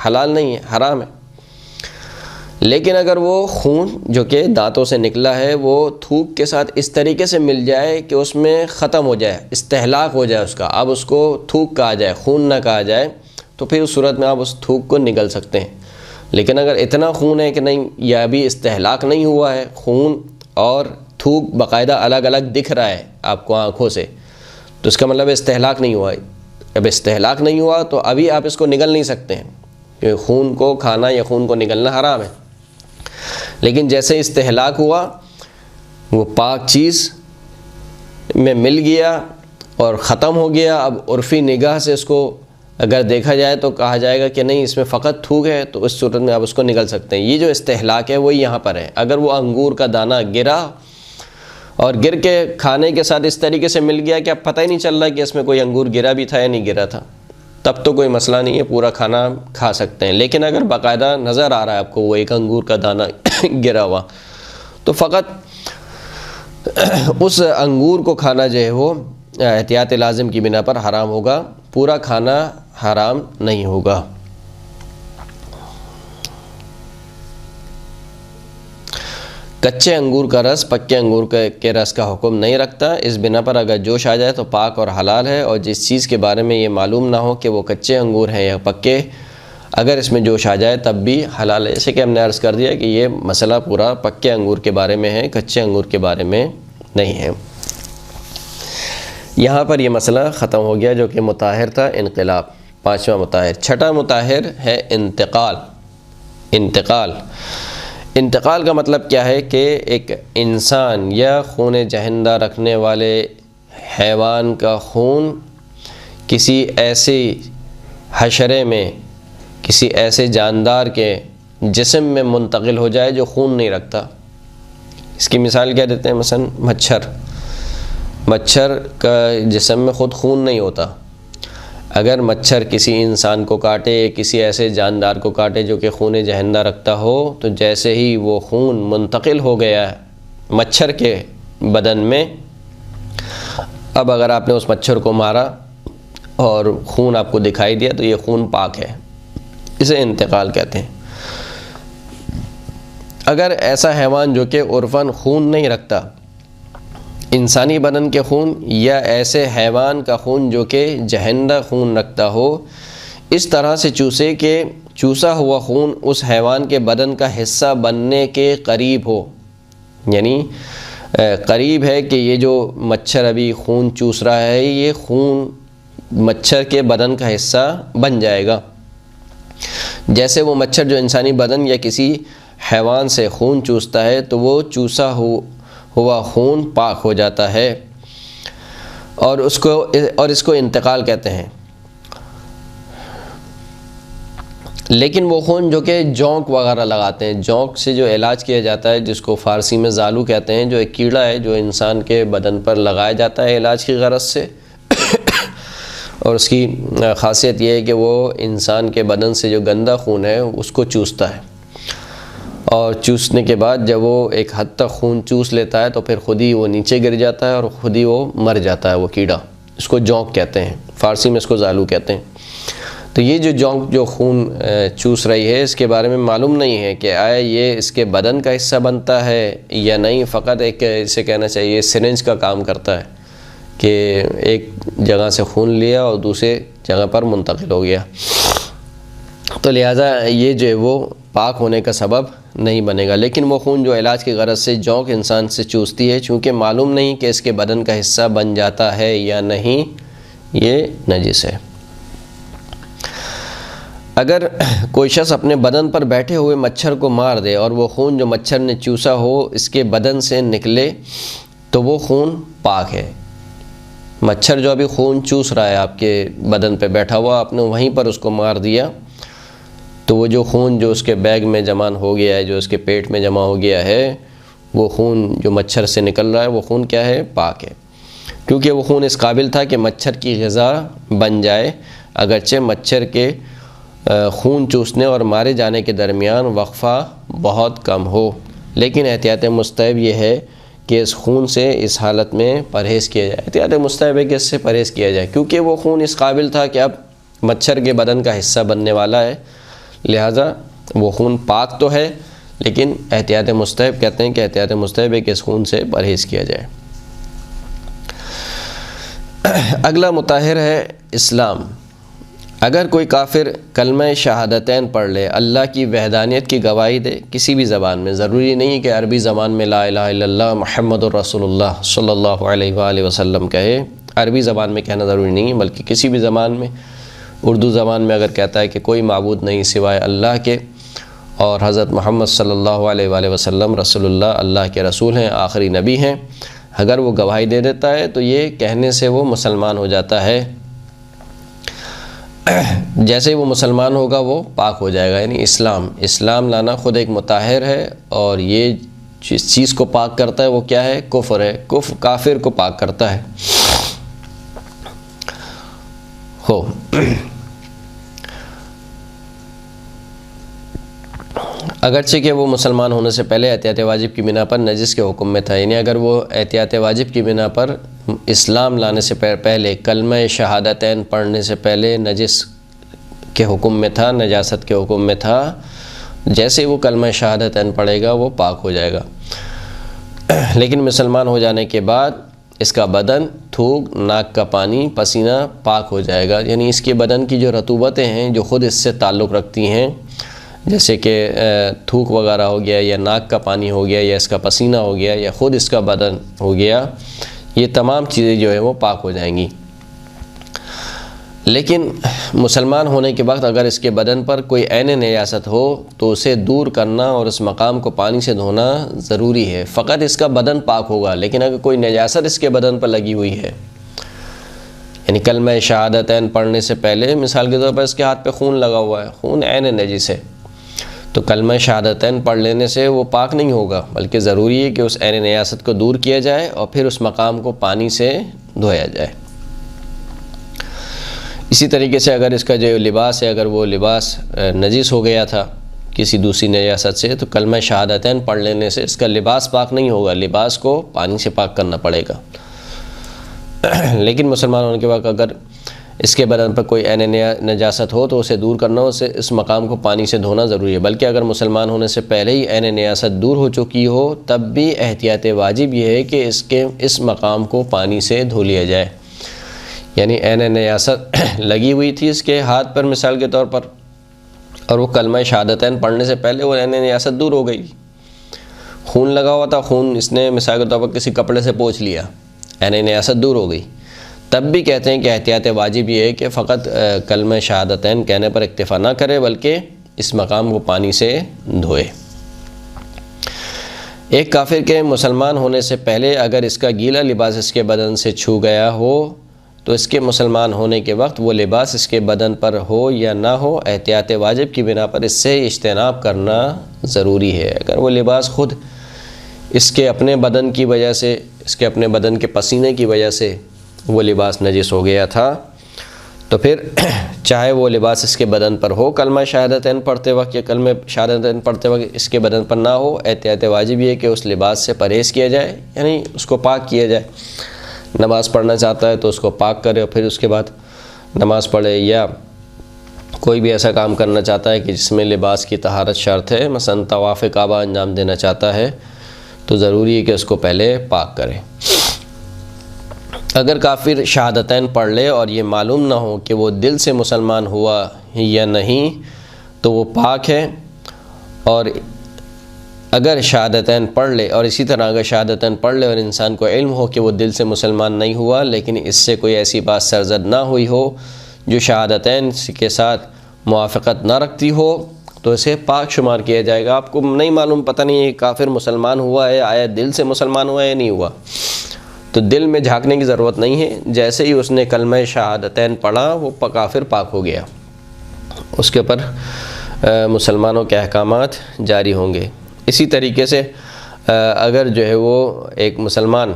حلال نہیں ہے، حرام ہے۔ لیکن اگر وہ خون جو کہ دانتوں سے نکلا ہے وہ تھوک کے ساتھ اس طریقے سے مل جائے کہ اس میں ختم ہو جائے، استہلاک ہو جائے اس کا، اب اس کو تھوک کہا جائے، خون نہ کہا جائے، تو پھر اس صورت میں آپ اس تھوک کو نگل سکتے ہیں۔ لیکن اگر اتنا خون ہے کہ نہیں، یا ابھی استہلاک نہیں ہوا ہے، خون اور تھوک باقاعدہ الگ الگ دکھ رہا ہے آپ کو آنکھوں سے، تو اس کا مطلب استہلاک نہیں ہوا ہے۔ اب استہلاک نہیں ہوا تو ابھی آپ اس کو نگل نہیں سکتے ہیں، کہ خون کو کھانا یا خون کو نگلنا حرام ہے، لیکن جیسے استہلاک ہوا وہ پاک چیز میں مل گیا اور ختم ہو گیا، اب عرفی نگاہ سے اس کو اگر دیکھا جائے تو کہا جائے گا کہ نہیں اس میں فقط تھوک ہے، تو اس صورت میں آپ اس کو نگل سکتے ہیں۔ یہ جو استہلاک ہے وہی یہاں پر ہے۔ اگر وہ انگور کا دانہ گرا اور گر کے کھانے کے ساتھ اس طریقے سے مل گیا کہ اب پتہ ہی نہیں چل رہا کہ اس میں کوئی انگور گرا بھی تھا یا نہیں گرا تھا، تب تو کوئی مسئلہ نہیں ہے، پورا کھانا کھا سکتے ہیں۔ لیکن اگر باقاعدہ نظر آ رہا ہے آپ کو وہ ایک انگور کا دانہ گرا ہوا، تو فقط اس انگور کو کھانا جو ہے وہ احتیاط لازم کی بنا پر حرام ہوگا، پورا کھانا حرام نہیں ہوگا۔ کچے انگور کا رس پکے انگور کے رس کا حکم نہیں رکھتا، اس بنا پر اگر جوش آ جائے تو پاک اور حلال ہے، اور جس چیز کے بارے میں یہ معلوم نہ ہو کہ وہ کچے انگور ہیں یا پکے، اگر اس میں جوش آ جائے تب بھی حلال ہے۔ جیسے کہ ہم نے عرض کر دیا کہ یہ مسئلہ پورا پکے انگور کے بارے میں ہے، کچے انگور کے بارے میں نہیں ہے۔ یہاں پر یہ مسئلہ ختم ہو گیا جو کہ مطہر تھا، انقلاب، پانچواں مطہر۔ چھٹا مطہر ہے انتقال۔ انتقال کا مطلب کیا ہے کہ ایک انسان یا خون جہندہ رکھنے والے حیوان کا خون کسی ایسے حشرے میں، کسی ایسے جاندار کے جسم میں منتقل ہو جائے جو خون نہیں رکھتا۔ اس کی مثال کیا دیتے ہیں؟ مثلا مچھر کا جسم میں خود خون نہیں ہوتا، اگر مچھر کسی انسان کو کاٹے، کسی ایسے جاندار کو کاٹے جو کہ خون جہندہ رکھتا ہو، تو جیسے ہی وہ خون منتقل ہو گیا مچھر کے بدن میں، اب اگر آپ نے اس مچھر کو مارا اور خون آپ کو دکھائی دیا تو یہ خون پاک ہے، اسے انتقال کہتے ہیں۔ اگر ایسا حیوان جو کہ عرفاً خون نہیں رکھتا، انسانی بدن کے خون یا ایسے حیوان کا خون جو کہ جہندہ خون رکھتا ہو، اس طرح سے چوسے کہ چوسا ہوا خون اس حیوان کے بدن کا حصہ بننے کے قریب ہو، یعنی قریب ہے کہ یہ جو مچھر ابھی خون چوس رہا ہے یہ خون مچھر کے بدن کا حصہ بن جائے گا۔ جیسے وہ مچھر جو انسانی بدن یا کسی حیوان سے خون چوستا ہے تو وہ چوسا ہوا خون پاک ہو جاتا ہے، اور اس کو انتقال کہتے ہیں۔ لیکن وہ خون جو کہ جونک وغیرہ لگاتے ہیں، جونک سے جو علاج کیا جاتا ہے جس کو فارسی میں زالو کہتے ہیں، جو ایک کیڑا ہے جو انسان کے بدن پر لگایا جاتا ہے علاج کی غرض سے، اور اس کی خاصیت یہ ہے کہ وہ انسان کے بدن سے جو گندا خون ہے اس کو چوستا ہے، اور چوسنے کے بعد جب وہ ایک حد تک خون چوس لیتا ہے تو پھر خود ہی وہ نیچے گر جاتا ہے اور خود ہی وہ مر جاتا ہے وہ کیڑا۔ اس کو جونک کہتے ہیں، فارسی میں اس کو زالو کہتے ہیں۔ تو یہ جو جونک جو خون چوس رہی ہے اس کے بارے میں معلوم نہیں ہے کہ آیا یہ اس کے بدن کا حصہ بنتا ہے یا نہیں، فقط ایک اسے کہنا چاہیے سرنج کا کام کرتا ہے کہ ایک جگہ سے خون لیا اور دوسرے جگہ پر منتقل ہو گیا، تو لہٰذا یہ جو ہے وہ پاک ہونے کا سبب نہیں بنے گا۔ لیکن وہ خون جو علاج کی غرض سے جونک انسان سے چوستی ہے، چونکہ معلوم نہیں کہ اس کے بدن کا حصہ بن جاتا ہے یا نہیں، یہ نجس ہے۔ اگر کوئی شخص اپنے بدن پر بیٹھے ہوئے مچھر کو مار دے اور وہ خون جو مچھر نے چوسا ہو اس کے بدن سے نکلے تو وہ خون پاک ہے۔ مچھر جو ابھی خون چوس رہا ہے آپ کے بدن پہ بیٹھا ہوا، آپ نے وہیں پر اس کو مار دیا، تو وہ جو خون جو اس کے بیگ میں جمع ہو گیا ہے، جو اس کے پیٹ میں جمع ہو گیا ہے، وہ خون جو مچھر سے نکل رہا ہے وہ خون کیا ہے؟ پاک ہے، کیونکہ وہ خون اس قابل تھا کہ مچھر کی غذا بن جائے، اگرچہ مچھر کے خون چوسنے اور مارے جانے کے درمیان وقفہ بہت کم ہو، لیکن احتیاط مستحب یہ ہے کہ اس خون سے اس حالت میں پرہیز کیا جائے۔ احتیاط مستحب ہے کہ اس سے پرہیز کیا جائے، کیونکہ وہ خون اس قابل تھا کہ اب مچھر کے بدن کا حصہ بننے والا ہے، لہٰذا وہ خون پاک تو ہے، لیکن احتیاط مستحب کہتے ہیں کہ احتیاط مستحب ہے کہ اس خون سے پرہیز کیا جائے۔ اگلا مطہر ہے اسلام۔ اگر کوئی کافر کلمہ شہادتین پڑھ لے، اللہ کی وحدانیت کی گواہی دے کسی بھی زبان میں، ضروری نہیں کہ عربی زبان میں لا الہ الا اللہ محمد الرسول اللہ صلی اللہ علیہ وآلہ وسلم کہے، عربی زبان میں کہنا ضروری نہیں ہے، بلکہ کسی بھی زبان میں اردو زبان میں اگر کہتا ہے کہ کوئی معبود نہیں سوائے اللہ کے اور حضرت محمد صلی اللہ علیہ وآلہ وسلم رسول اللہ کے رسول ہیں، آخری نبی ہیں، اگر وہ گواہی دے دیتا ہے تو یہ کہنے سے وہ مسلمان ہو جاتا ہے۔ جیسے ہی وہ مسلمان ہوگا وہ پاک ہو جائے گا، یعنی اسلام لانا خود ایک مطہر ہے، اور یہ جس چیز کو پاک کرتا ہے وہ کیا ہے؟ کفر ہے۔ کافر کو پاک کرتا ہے۔ اگرچہ کہ وہ مسلمان ہونے سے پہلے احتیاط واجب کی بنا پر نجس کے حکم میں تھا، یعنی اگر وہ احتیاط واجب کی بنا پر اسلام لانے سے پہلے کلمہ شہادتین پڑھنے سے پہلے نجس کے حکم میں تھا، نجاست کے حکم میں تھا، جیسے وہ کلمہ شہادتین پڑھے گا وہ پاک ہو جائے گا۔ لیکن مسلمان ہو جانے کے بعد اس کا بدن، تھوک، ناک کا پانی، پسینہ پاک ہو جائے گا، یعنی اس کے بدن کی جو رطوبتیں ہیں جو خود اس سے تعلق رکھتی ہیں، جیسے کہ تھوک وغیرہ ہو گیا، یا ناک کا پانی ہو گیا، یا اس کا پسینہ ہو گیا، یا خود اس کا بدن ہو گیا، یہ تمام چیزیں جو ہیں وہ پاک ہو جائیں گی۔ لیکن مسلمان ہونے کے وقت اگر اس کے بدن پر کوئی عین نجاست ہو تو اسے دور کرنا اور اس مقام کو پانی سے دھونا ضروری ہے۔ فقط اس کا بدن پاک ہوگا، لیکن اگر کوئی نجاست اس کے بدن پر لگی ہوئی ہے، یعنی کلمہ شہادتین پڑھنے سے پہلے مثال کے طور پر اس کے ہاتھ پہ خون لگا ہوا ہے، خون عین نجس ہے، تو کلمہ شہادتین پڑھ لینے سے وہ پاک نہیں ہوگا، بلکہ ضروری ہے کہ اس عین نجاست کو دور کیا جائے اور پھر اس مقام کو پانی سے دھویا جائے۔ اسی طریقے سے اگر اس کا جو لباس ہے، اگر وہ لباس نجس ہو گیا تھا کسی دوسری نجاست سے، تو کلمہ شہادتین پڑھ لینے سے اس کا لباس پاک نہیں ہوگا، لباس کو پانی سے پاک کرنا پڑے گا۔ لیکن مسلمان ہونے کے بعد اگر اس کے بدن پر کوئی عین نجاست ہو تو اسے دور کرنا، اسے اس مقام کو پانی سے دھونا ضروری ہے، بلکہ اگر مسلمان ہونے سے پہلے ہی عین نجاست دور ہو چکی ہو تب بھی احتیاط واجب یہ ہے کہ اس مقام کو پانی سے دھو لیا جائے، یعنی عین نجاست لگی ہوئی تھی اس کے ہاتھ پر مثال کے طور پر، اور وہ کلمہ شہادتین پڑھنے سے پہلے وہ عین نجاست دور ہو گئی، خون لگا ہوا تھا، خون اس نے مثال کے طور پر کسی کپڑے سے پوچھ لیا، عین نجاست دور ہو گئی، تب بھی کہتے ہیں کہ احتیاط واجب یہ ہے کہ فقط کلمہ شہادتین کہنے پر اکتفا نہ کرے بلکہ اس مقام کو پانی سے دھوئے۔ ایک کافر کے مسلمان ہونے سے پہلے اگر اس کا گیلا لباس اس کے بدن سے چھو گیا ہو تو اس کے مسلمان ہونے کے وقت وہ لباس اس کے بدن پر ہو یا نہ ہو، احتیاط واجب کی بنا پر اس سے اجتناب کرنا ضروری ہے۔ اگر وہ لباس خود اس کے اپنے بدن کی وجہ سے، اس کے اپنے بدن کے پسینے کی وجہ سے وہ لباس نجس ہو گیا تھا تو پھر چاہے وہ لباس اس کے بدن پر ہو کلمہ شہادتین پڑھتے وقت یا کلمہ شہادتین پڑھتے وقت اس کے بدن پر نہ ہو، احتیاط واجب یہ ہے کہ اس لباس سے پرہیز کیا جائے، یعنی اس کو پاک کیا جائے۔ نماز پڑھنا چاہتا ہے تو اس کو پاک کرے اور پھر اس کے بعد نماز پڑھے، یا کوئی بھی ایسا کام کرنا چاہتا ہے کہ جس میں لباس کی طہارت شرط ہے، مثلا طواف کعبہ انجام دینا چاہتا ہے تو ضروری ہے کہ اس کو پہلے پاک کرے۔ اگر کافر شہادتین پڑھ لے اور یہ معلوم نہ ہو کہ وہ دل سے مسلمان ہوا یا نہیں تو وہ پاک ہے، اور اگر شہادتین پڑھ لے اور اسی طرح اگر شہادتین پڑھ لے اور انسان کو علم ہو کہ وہ دل سے مسلمان نہیں ہوا لیکن اس سے کوئی ایسی بات سرزد نہ ہوئی ہو جو شہادتین کے ساتھ موافقت نہ رکھتی ہو تو اسے پاک شمار کیا جائے گا۔ آپ کو نہیں معلوم، پتہ نہیں ہے کافر مسلمان ہوا ہے، آیا دل سے مسلمان ہوا ہے یا نہیں ہوا، تو دل میں جھانکنے کی ضرورت نہیں ہے، جیسے ہی اس نے کلمہ شہادتین پڑھا وہ کافر پاک ہو گیا، اس کے اوپر مسلمانوں کے احکامات جاری ہوں گے۔ اسی طریقے سے اگر جو ہے وہ ایک مسلمان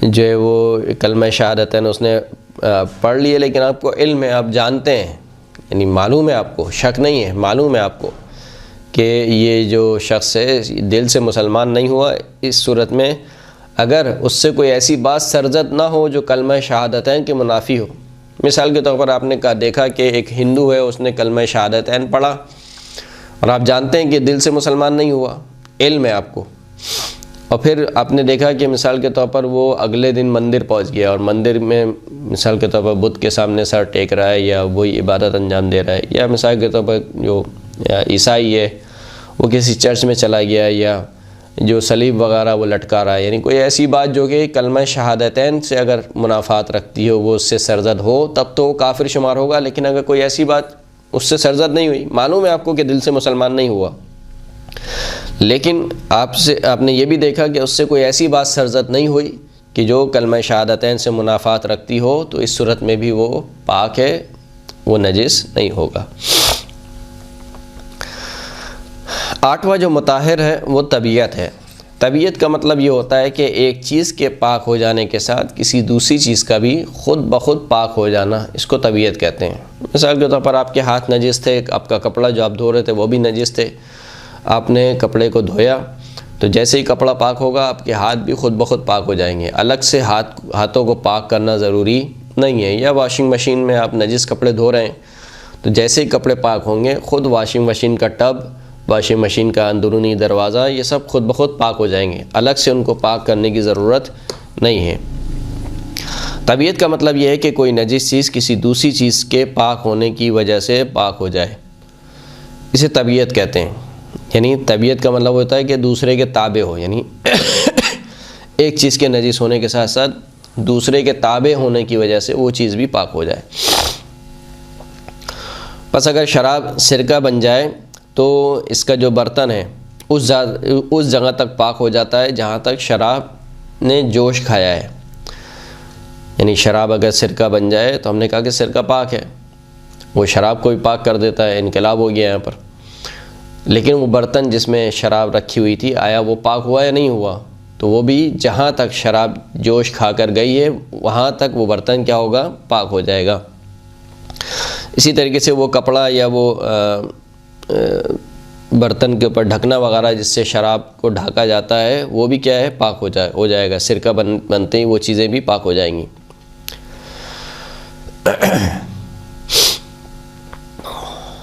جو ہے وہ کلمہ شہادتین اس نے پڑھ لیے لیکن آپ کو علم ہے، آپ جانتے ہیں، یعنی معلوم ہے آپ کو، شک نہیں ہے، معلوم ہے آپ کو کہ یہ جو شخص ہے دل سے مسلمان نہیں ہوا، اس صورت میں اگر اس سے کوئی ایسی بات سرزد نہ ہو جو کلمہ شہادتین کے منافی ہو، مثال کے طور پر آپ نے دیکھا کہ ایک ہندو ہے، اس نے کلمہ شہادتین پڑھا اور آپ جانتے ہیں کہ دل سے مسلمان نہیں ہوا، علم ہے آپ کو، اور پھر آپ نے دیکھا کہ مثال کے طور پر وہ اگلے دن مندر پہنچ گیا اور مندر میں مثال کے طور پر بدھ کے سامنے سر ٹیک رہا ہے یا وہی عبادت انجام دے رہا ہے، یا مثال کے طور پر جو عیسائی ہے وہ کسی چرچ میں چلا گیا یا جو صلیب وغیرہ وہ لٹکا رہا ہے، یعنی کوئی ایسی بات جو کہ کلمہ شہادتین سے اگر منافات رکھتی ہو، وہ اس سے سرزد ہو، تب تو وہ کافر شمار ہوگا۔ لیکن اگر کوئی ایسی بات اس سے سرزد نہیں ہوئی، معلوم ہے آپ کو کہ دل سے مسلمان نہیں ہوا، لیکن آپ نے یہ بھی دیکھا کہ اس سے کوئی ایسی بات سرزد نہیں ہوئی کہ جو کلمہ شہادتین سے منافات رکھتی ہو، تو اس صورت میں بھی وہ پاک ہے، وہ نجس نہیں ہوگا۔ 8واں جو مطہر ہے وہ طبیعت ہے۔ طبیعت کا مطلب یہ ہوتا ہے کہ ایک چیز کے پاک ہو جانے کے ساتھ کسی دوسری چیز کا بھی خود بخود پاک ہو جانا، اس کو طبیعت کہتے ہیں۔ مثال کے طور پر آپ کے ہاتھ نجس تھے، آپ کا کپڑا جو آپ دھو رہے تھے وہ بھی نجس تھے، آپ نے کپڑے کو دھویا تو جیسے ہی کپڑا پاک ہوگا آپ کے ہاتھ بھی خود بخود پاک ہو جائیں گے، الگ سے ہاتھوں کو پاک کرنا ضروری نہیں ہے۔ یا واشنگ مشین میں آپ نجس کپڑے دھو رہے ہیں تو جیسے ہی کپڑے پاک ہوں گے، خود واشنگ مشین کا ٹب، واشنگ مشین کا اندرونی دروازہ، یہ سب خود بخود پاک ہو جائیں گے، الگ سے ان کو پاک کرنے کی ضرورت نہیں ہے۔ طبیعت کا مطلب یہ ہے کہ کوئی نجس چیز کسی دوسری چیز کے پاک ہونے کی وجہ سے پاک ہو جائے، اسے طبیعت کہتے ہیں۔ یعنی طبیعت کا مطلب ہوتا ہے کہ دوسرے کے تابع ہو، یعنی ایک چیز کے نجس ہونے کے ساتھ ساتھ دوسرے کے تابع ہونے کی وجہ سے وہ چیز بھی پاک ہو جائے۔ بس اگر شراب سرکہ بن جائے تو اس کا جو برتن ہے اس جگہ تک پاک ہو جاتا ہے جہاں تک شراب نے جوش کھایا ہے۔ یعنی شراب اگر سرکہ بن جائے تو ہم نے کہا کہ سرکہ پاک ہے، وہ شراب کو بھی پاک کر دیتا ہے، انقلاب ہو گیا یہاں پر۔ لیکن وہ برتن جس میں شراب رکھی ہوئی تھی، آیا وہ پاک ہوا یا نہیں ہوا؟ تو وہ بھی جہاں تک شراب جوش کھا کر گئی ہے وہاں تک وہ برتن کیا ہوگا؟ پاک ہو جائے گا۔ اسی طریقے سے وہ کپڑا یا وہ برتن کے اوپر ڈھکنا وغیرہ جس سے شراب کو ڈھاکا جاتا ہے وہ بھی کیا ہے؟ پاک ہو جائے گا۔ سرکہ بنتے ہی وہ چیزیں بھی پاک ہو جائیں گی۔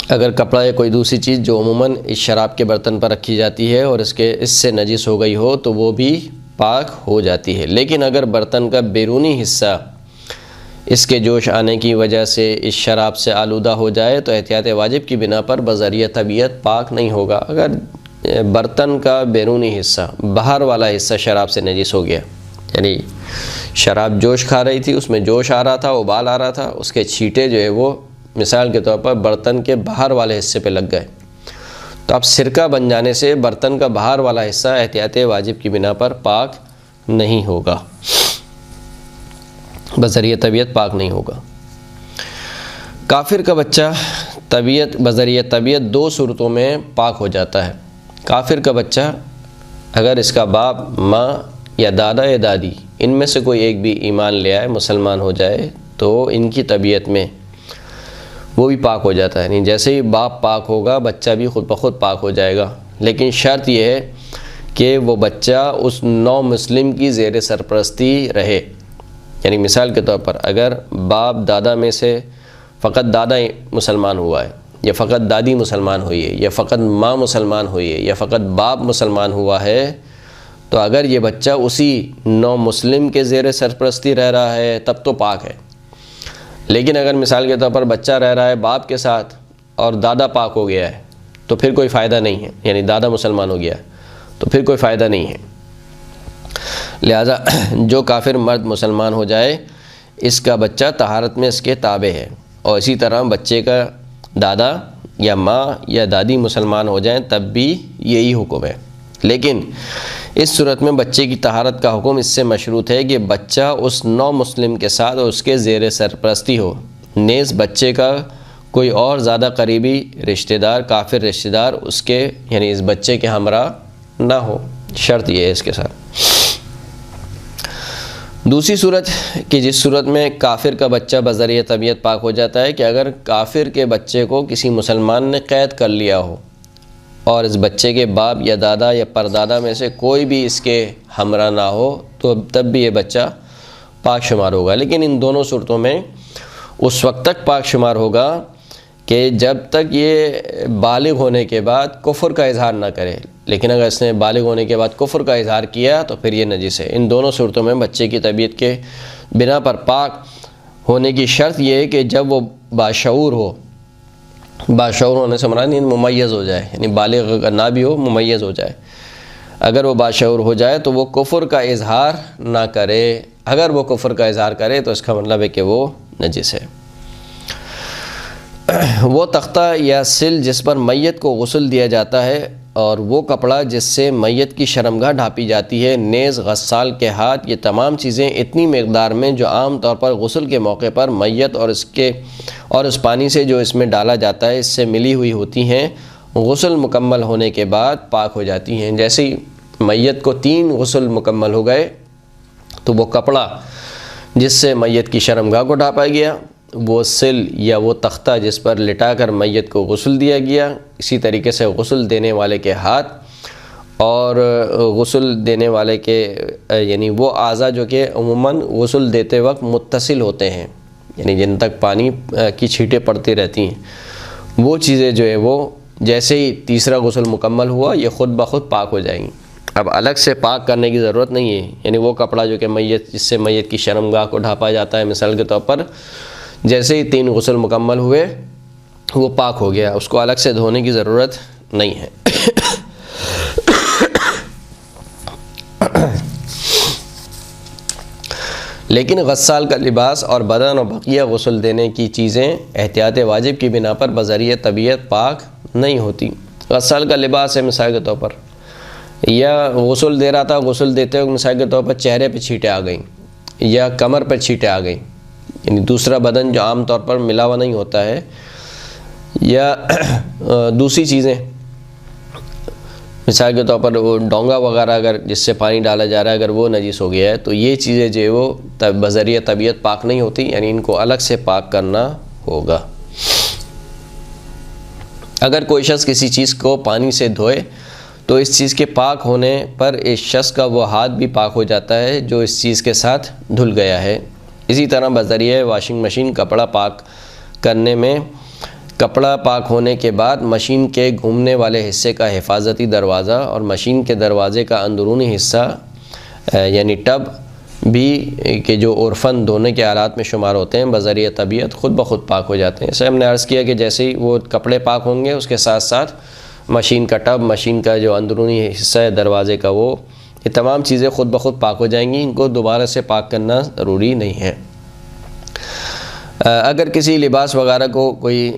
اگر کپڑا یا کوئی دوسری چیز جو عموماً اس شراب کے برتن پر رکھی جاتی ہے اور اس سے نجس ہو گئی ہو تو وہ بھی پاک ہو جاتی ہے۔ لیکن اگر برتن کا بیرونی حصہ اس کے جوش آنے کی وجہ سے اس شراب سے آلودہ ہو جائے تو احتیاط واجب کی بنا پر بذریعہ طبیعت پاک نہیں ہوگا۔ اگر برتن کا بیرونی حصہ، باہر والا حصہ شراب سے نجس ہو گیا، یعنی شراب جوش کھا رہی تھی، اس میں جوش آ رہا تھا، ابال آ رہا تھا، اس کے چھینٹے جو ہے وہ مثال کے طور پر برتن کے باہر والے حصے پہ لگ گئے، تو اب سرکہ بن جانے سے برتن کا باہر والا حصہ احتیاط واجب کی بنا پر پاک نہیں ہوگا، بذریعہ طبیعت پاک نہیں ہوگا۔ کافر کا بچہ بذریعہ طبیعت دو صورتوں میں پاک ہو جاتا ہے۔ کافر کا بچہ اگر اس کا باپ، ماں یا دادا یا دادی ان میں سے کوئی ایک بھی ایمان لے آئے، مسلمان ہو جائے، تو ان کی طبیعت میں وہ بھی پاک ہو جاتا ہے۔ یعنی جیسے ہی باپ پاک ہوگا بچہ بھی خود بخود پاک ہو جائے گا، لیکن شرط یہ ہے کہ وہ بچہ اس نو مسلم کی زیر سرپرستی رہے۔ یعنی مثال کے طور پر اگر باپ دادا میں سے فقط دادا مسلمان ہوا ہے، یا فقط دادی مسلمان ہوئی ہے، یا فقط ماں مسلمان ہوئی ہے، یا فقط باپ مسلمان ہوا ہے، تو اگر یہ بچہ اسی نو مسلم کے زیر سرپرستی رہ رہا ہے تب تو پاک ہے۔ لیکن اگر مثال کے طور پر بچہ رہ رہا ہے باپ کے ساتھ اور دادا پاک ہو گیا ہے تو پھر کوئی فائدہ نہیں ہے، یعنی دادا مسلمان ہو گیا تو پھر کوئی فائدہ نہیں ہے۔ لہذا جو کافر مرد مسلمان ہو جائے اس کا بچہ طہارت میں اس کے تابع ہے، اور اسی طرح بچے کا دادا یا ماں یا دادی مسلمان ہو جائیں تب بھی یہی حکم ہے۔ لیکن اس صورت میں بچے کی طہارت کا حکم اس سے مشروط ہے کہ بچہ اس نو مسلم کے ساتھ اور اس کے زیر سرپرستی ہو، نیز بچے کا کوئی اور زیادہ قریبی رشتہ دار، کافر رشتہ دار اس کے یعنی اس بچے کے ہمراہ نہ ہو۔ شرط یہ ہے اس کے ساتھ۔ دوسری صورت کہ جس صورت میں کافر کا بچہ بذریعہ طبیعت پاک ہو جاتا ہے کہ اگر کافر کے بچے کو کسی مسلمان نے قید کر لیا ہو اور اس بچے کے باپ یا دادا یا پردادا میں سے کوئی بھی اس کے ہمراہ نہ ہو تو تب بھی یہ بچہ پاک شمار ہوگا۔ لیکن ان دونوں صورتوں میں اس وقت تک پاک شمار ہوگا کہ جب تک یہ بالغ ہونے کے بعد کفر کا اظہار نہ کرے۔ لیکن اگر اس نے بالغ ہونے کے بعد کفر کا اظہار کیا تو پھر یہ نجس ہے۔ ان دونوں صورتوں میں بچے کی طبیعت کے بنا پر پاک ہونے کی شرط یہ ہے کہ جب وہ باشعور ہو، باشعور ہونے سے مراد ممیز ہو جائے، یعنی بالغ اگر نہ بھی ہو ممیز ہو جائے۔ اگر وہ باشعور ہو جائے تو وہ کفر کا اظہار نہ کرے، اگر وہ کفر کا اظہار کرے تو اس کا مطلب ہے کہ وہ نجس ہے۔ وہ تختہ یا سل جس پر میت کو غسل دیا جاتا ہے، اور وہ کپڑا جس سے میت کی شرمگاہ ڈھانپی جاتی ہے، نیز غسال کے ہاتھ، یہ تمام چیزیں اتنی مقدار میں جو عام طور پر غسل کے موقع پر میت اور اس پانی سے جو اس میں ڈالا جاتا ہے اس سے ملی ہوئی ہوتی ہیں، غسل مکمل ہونے کے بعد پاک ہو جاتی ہیں۔ جیسے ہی میت کو 3 غسل مکمل ہو گئے تو وہ کپڑا جس سے میت کی شرمگاہ کو ڈھانپا گیا، وہ سل یا وہ تختہ جس پر لٹا کر میت کو غسل دیا گیا، اسی طریقے سے غسل دینے والے کے ہاتھ اور غسل دینے والے کے یعنی وہ اعضاء جو کہ عموماً غسل دیتے وقت متصل ہوتے ہیں، یعنی جن تک پانی کی چھینٹیں پڑتی رہتی ہیں، وہ چیزیں جو ہے وہ جیسے ہی تیسرا غسل مکمل ہوا یہ خود بخود پاک ہو جائیں گی۔ اب الگ سے پاک کرنے کی ضرورت نہیں ہے، یعنی وہ کپڑا جو کہ جس سے میت کی شرمگاہ کو ڈھانپا جاتا ہے، مثال کے طور پر جیسے ہی 3 غسل مکمل ہوئے وہ پاک ہو گیا، اس کو الگ سے دھونے کی ضرورت نہیں ہے۔ لیکن غسال کا لباس اور بدن اور بقیہ غسل دینے کی چیزیں احتیاط واجب کی بنا پر بذریعہ طبیعت پاک نہیں ہوتی۔ غسال کا لباس ہے مثال کے طور پر، یا غسل دے رہا تھا، غسل دیتے ہوئے مثال کے طور پر چہرے پہ چھینٹیں آ گئیں یا کمر پہ چھینٹیں آ گئیں، یعنی دوسرا بدن جو عام طور پر ملا ہوا نہیں ہوتا ہے، یا دوسری چیزیں مثال کے طور پر وہ ڈونگا وغیرہ اگر جس سے پانی ڈالا جا رہا ہے اگر وہ نجس ہو گیا ہے تو یہ چیزیں جو ہے وہ بذریعہ طبیعت پاک نہیں ہوتی، یعنی ان کو الگ سے پاک کرنا ہوگا۔ اگر کوئی شخص کسی چیز کو پانی سے دھوئے تو اس چیز کے پاک ہونے پر اس شخص کا وہ ہاتھ بھی پاک ہو جاتا ہے جو اس چیز کے ساتھ دھل گیا ہے۔ اسی طرح بذریعہ واشنگ مشین کپڑا پاک کرنے میں کپڑا پاک ہونے کے بعد مشین کے گھومنے والے حصے کا حفاظتی دروازہ اور مشین کے دروازے کا اندرونی حصہ یعنی ٹب بھی کہ جو عرفاً دھونے کے آلات میں شمار ہوتے ہیں بذریعہ طبیعت خود بخود پاک ہو جاتے ہیں۔ اسے ہم نے عرض کیا کہ جیسے ہی وہ کپڑے پاک ہوں گے اس کے ساتھ ساتھ مشین کا ٹب، مشین کا جو اندرونی حصہ ہے دروازے کا، وہ یہ تمام چیزیں خود بخود پاک ہو جائیں گی، ان کو دوبارہ سے پاک کرنا ضروری نہیں ہے۔ اگر کسی لباس وغیرہ کو کوئی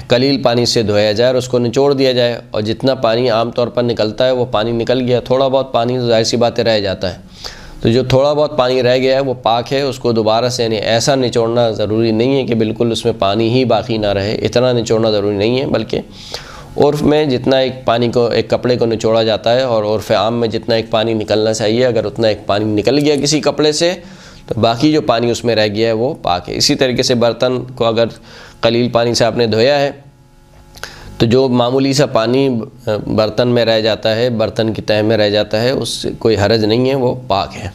قلیل پانی سے دھویا جائے اور اس کو نچوڑ دیا جائے اور جتنا پانی عام طور پر نکلتا ہے وہ پانی نکل گیا، تھوڑا بہت پانی ظاہر سی باتیں رہ جاتا ہے، تو جو تھوڑا بہت پانی رہ گیا ہے وہ پاک ہے، اس کو دوبارہ سے یعنی ایسا نچوڑنا ضروری نہیں ہے کہ بالکل اس میں پانی ہی باقی نہ رہے، اتنا نچوڑنا ضروری نہیں ہے، بلکہ عرف میں جتنا ایک کپڑے کو نچوڑا جاتا ہے اور عرف عام میں جتنا ایک پانی نکلنا چاہیے، اگر اتنا ایک پانی نکل گیا کسی کپڑے سے تو باقی جو پانی اس میں رہ گیا ہے وہ پاک ہے۔ اسی طریقے سے برتن کو اگر قلیل پانی سے آپ نے دھویا ہے تو جو معمولی سا پانی برتن میں رہ جاتا ہے، برتن کی تہہ میں رہ جاتا ہے، اس سے کوئی حرج نہیں ہے، وہ پاک ہے۔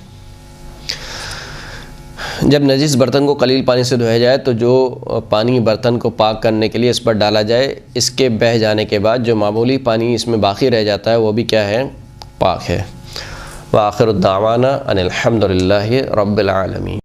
جب نجس برتن کو قلیل پانی سے دھویا جائے تو جو پانی برتن کو پاک کرنے کے لیے اس پر ڈالا جائے، اس کے بہہ جانے کے بعد جو معمولی پانی اس میں باقی رہ جاتا ہے وہ بھی کیا ہے؟ پاک ہے۔ وآخر الدعوانا ان الحمد للہ رب العالمین۔